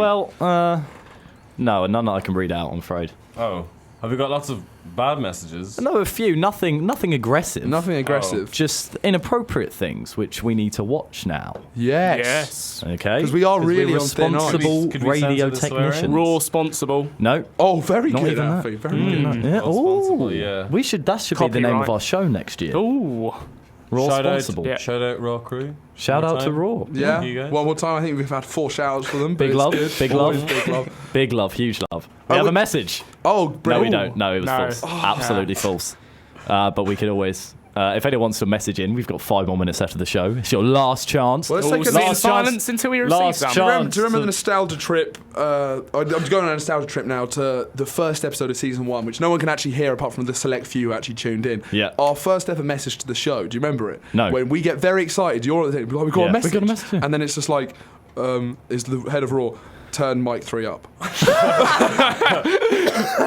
Speaker 4: No, none that I can read out, I'm afraid.
Speaker 2: Oh, have we got lots of bad messages?
Speaker 4: No, a few. Nothing aggressive.
Speaker 1: Nothing aggressive.
Speaker 4: Just inappropriate things, which we need to watch now.
Speaker 1: Yes.
Speaker 4: Okay?
Speaker 1: 'Cause we are really
Speaker 4: we're
Speaker 1: on thin ice.
Speaker 4: responsible
Speaker 2: Could we
Speaker 4: radio
Speaker 2: censor the swearing?
Speaker 4: technicians.
Speaker 3: Raw responsible.
Speaker 4: No.
Speaker 1: Oh, very
Speaker 4: Not
Speaker 1: good,
Speaker 4: even that.
Speaker 1: Alfie. Very good.
Speaker 4: Yeah.
Speaker 2: Responsible,
Speaker 4: Ooh.
Speaker 2: yeah.
Speaker 4: That should be the name of
Speaker 3: Copyright.
Speaker 4: our show next year.
Speaker 3: Ooh.
Speaker 4: Raw
Speaker 2: Shout
Speaker 4: responsible.
Speaker 3: Yeah.
Speaker 2: Shout out Raw Crew.
Speaker 4: Shout
Speaker 2: One
Speaker 4: out to
Speaker 2: time.
Speaker 4: Raw.
Speaker 1: Yeah.
Speaker 2: Thank you, guys.
Speaker 1: One more time. I think we've had 4 shout-outs for them. but
Speaker 4: Big
Speaker 1: it's
Speaker 4: love,
Speaker 1: good.
Speaker 4: big
Speaker 1: Always
Speaker 4: love.
Speaker 1: big love.
Speaker 4: Big love, huge love. We
Speaker 1: Oh,
Speaker 4: have
Speaker 1: we-
Speaker 4: a message.
Speaker 1: Oh,
Speaker 4: No,
Speaker 1: brilliant.
Speaker 4: we don't. No, it was
Speaker 3: No.
Speaker 4: false. Absolutely false. But we could always. If anyone wants to message in, we've got 5 more minutes after the show. It's your last chance.
Speaker 1: Well, let's take a
Speaker 3: Sit in
Speaker 1: last
Speaker 3: silence until we receive
Speaker 4: last
Speaker 3: them.
Speaker 4: chance.
Speaker 1: Do you remember the nostalgia trip? I'm going on a nostalgia trip now to the first episode of season 1, which no one can actually hear apart from the select few who actually tuned in.
Speaker 4: Yeah.
Speaker 1: Our first ever message to the show. Do you remember it?
Speaker 4: No.
Speaker 1: When we get very excited, you're like, we've got
Speaker 4: Yeah,
Speaker 1: a message.
Speaker 4: we got a message, yeah.
Speaker 1: And then it's just like, is the head of Raw, turn mic 3 up.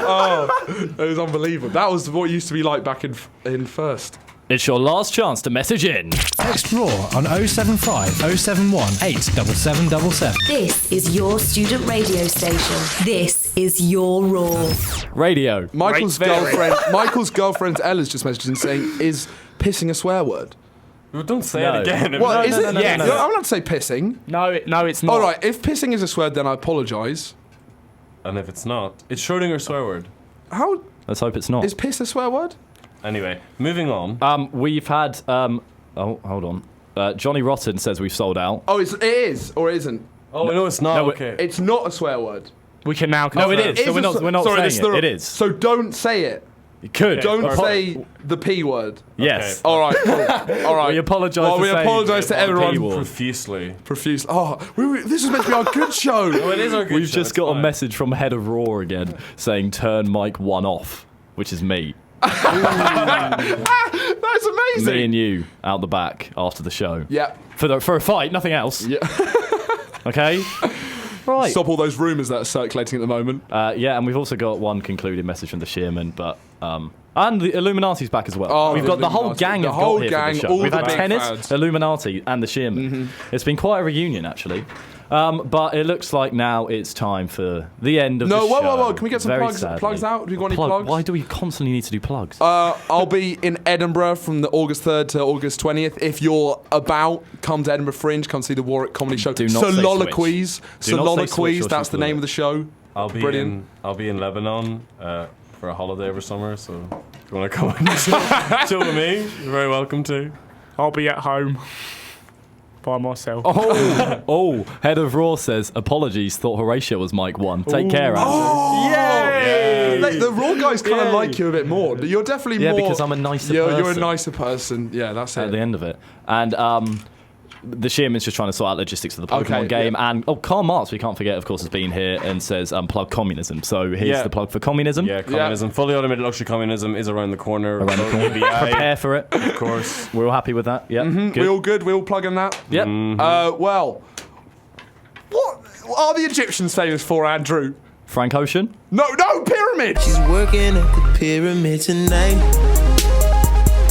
Speaker 1: Oh, it was unbelievable. That was what it used to be like back in first.
Speaker 4: It's your last chance to message in.
Speaker 7: Text RAW on 075 071 87777.
Speaker 8: This is your student radio station. This is your Raw.
Speaker 4: Radio.
Speaker 1: Michael's girlfriend Ella's just messaged in saying, is pissing a swear word?
Speaker 2: Well, don't say
Speaker 4: No.
Speaker 2: it again.
Speaker 1: What is it?
Speaker 3: no,
Speaker 1: Yeah,
Speaker 3: no.
Speaker 1: I'm allowed to say pissing.
Speaker 3: No, it's not.
Speaker 1: All right, if pissing is a swear, then I apologise.
Speaker 2: And if it's not, it's Schrodinger's swear word.
Speaker 1: How
Speaker 4: Let's hope it's not.
Speaker 1: is piss a swear word?
Speaker 2: Anyway, moving on.
Speaker 4: We've had. Oh, hold on. Johnny Rotten says we've sold out.
Speaker 1: Oh, it is or it isn't.
Speaker 2: Oh, no, it's not.
Speaker 4: No,
Speaker 2: okay.
Speaker 1: It's not a swear word.
Speaker 3: We can now
Speaker 4: No,
Speaker 3: confirm.
Speaker 4: it is. So we're not
Speaker 1: Sorry,
Speaker 4: saying it. It is.
Speaker 1: So don't say it.
Speaker 4: You could.
Speaker 1: Don't
Speaker 3: Or-
Speaker 1: say the P word.
Speaker 4: Yes.
Speaker 2: Okay.
Speaker 1: All right, cool. All right.
Speaker 4: We apologise
Speaker 1: Well,
Speaker 4: for
Speaker 1: we
Speaker 4: saying
Speaker 1: apologise to
Speaker 4: it on
Speaker 1: everyone
Speaker 4: P-word.
Speaker 2: Profusely.
Speaker 1: profusely. Oh, this is meant to be our good show.
Speaker 2: Oh, it is our good
Speaker 4: We've
Speaker 2: show,
Speaker 4: just
Speaker 2: it's
Speaker 4: got a
Speaker 2: fine.
Speaker 4: message from Head of Raw again saying turn mic 1 off, which is me.
Speaker 1: That's amazing.
Speaker 4: Me and you out the back after the show.
Speaker 1: Yeah.
Speaker 4: For a fight, nothing else.
Speaker 1: Yeah.
Speaker 4: Okay? Right.
Speaker 1: Stop all those rumours that are circulating at the moment.
Speaker 4: Yeah, and we've also got one concluding message from the Shearman, but and the Illuminati's back as well.
Speaker 1: Oh,
Speaker 4: We've
Speaker 1: the
Speaker 4: got the whole
Speaker 1: Illuminati.
Speaker 4: gang
Speaker 1: The
Speaker 4: have
Speaker 1: whole
Speaker 4: got here
Speaker 1: gang,
Speaker 4: for the show.
Speaker 1: all
Speaker 4: We've
Speaker 1: the
Speaker 4: had
Speaker 1: big
Speaker 4: Tennis,
Speaker 1: fans.
Speaker 4: Illuminati, and the Shearman. It's been quite a reunion, actually. But it looks like now it's time for the end of the show.
Speaker 1: Whoa. Can we get some
Speaker 4: Very
Speaker 1: plugs
Speaker 4: sadly.
Speaker 1: out? Have you got any plugs?
Speaker 4: Why do we constantly need to do plugs?
Speaker 1: I'll be in Edinburgh from the August 3rd to August 20th. If you're about, come to Edinburgh Fringe, come see the Warwick Comedy Show.
Speaker 4: Do not say
Speaker 1: Soliloquies.
Speaker 4: Switch. Do not say Switch
Speaker 1: Soliloquies,
Speaker 4: or
Speaker 1: that's the
Speaker 4: Switch
Speaker 1: name of the show.
Speaker 2: I'll be
Speaker 1: Brilliant.
Speaker 2: in Lebanon for a holiday over summer, so if you want to come and chill with me, you're very welcome to.
Speaker 3: I'll be at home by myself.
Speaker 4: Oh, Head of Raw says, apologies, thought Horatio was mic 1. Take care, Andrew.
Speaker 1: Yay! The Raw guys kind of like you a bit more. You're definitely
Speaker 4: Yeah,
Speaker 1: more...
Speaker 4: because I'm a nicer
Speaker 1: You're a
Speaker 4: person.
Speaker 1: nicer person. Yeah, that's
Speaker 4: At
Speaker 1: it.
Speaker 4: the end of it. And the Shearman's just trying to sort out logistics of the Pokemon game.
Speaker 1: Yeah.
Speaker 4: And Karl Marx, we can't forget, of course, has been here and says plug communism. So here's the plug for communism.
Speaker 2: Yeah, communism. Fully automated luxury communism is around the corner.
Speaker 4: Prepare for it.
Speaker 2: Of course.
Speaker 4: We're all happy with that. Yeah.
Speaker 1: We all good? We all plugging that?
Speaker 4: Yep.
Speaker 1: Well, what are the Egyptians famous for, Andrew?
Speaker 4: Frank Ocean?
Speaker 1: No, pyramids!
Speaker 9: She's working at the pyramid tonight.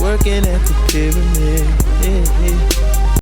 Speaker 9: Working at the pyramid. Yeah, yeah.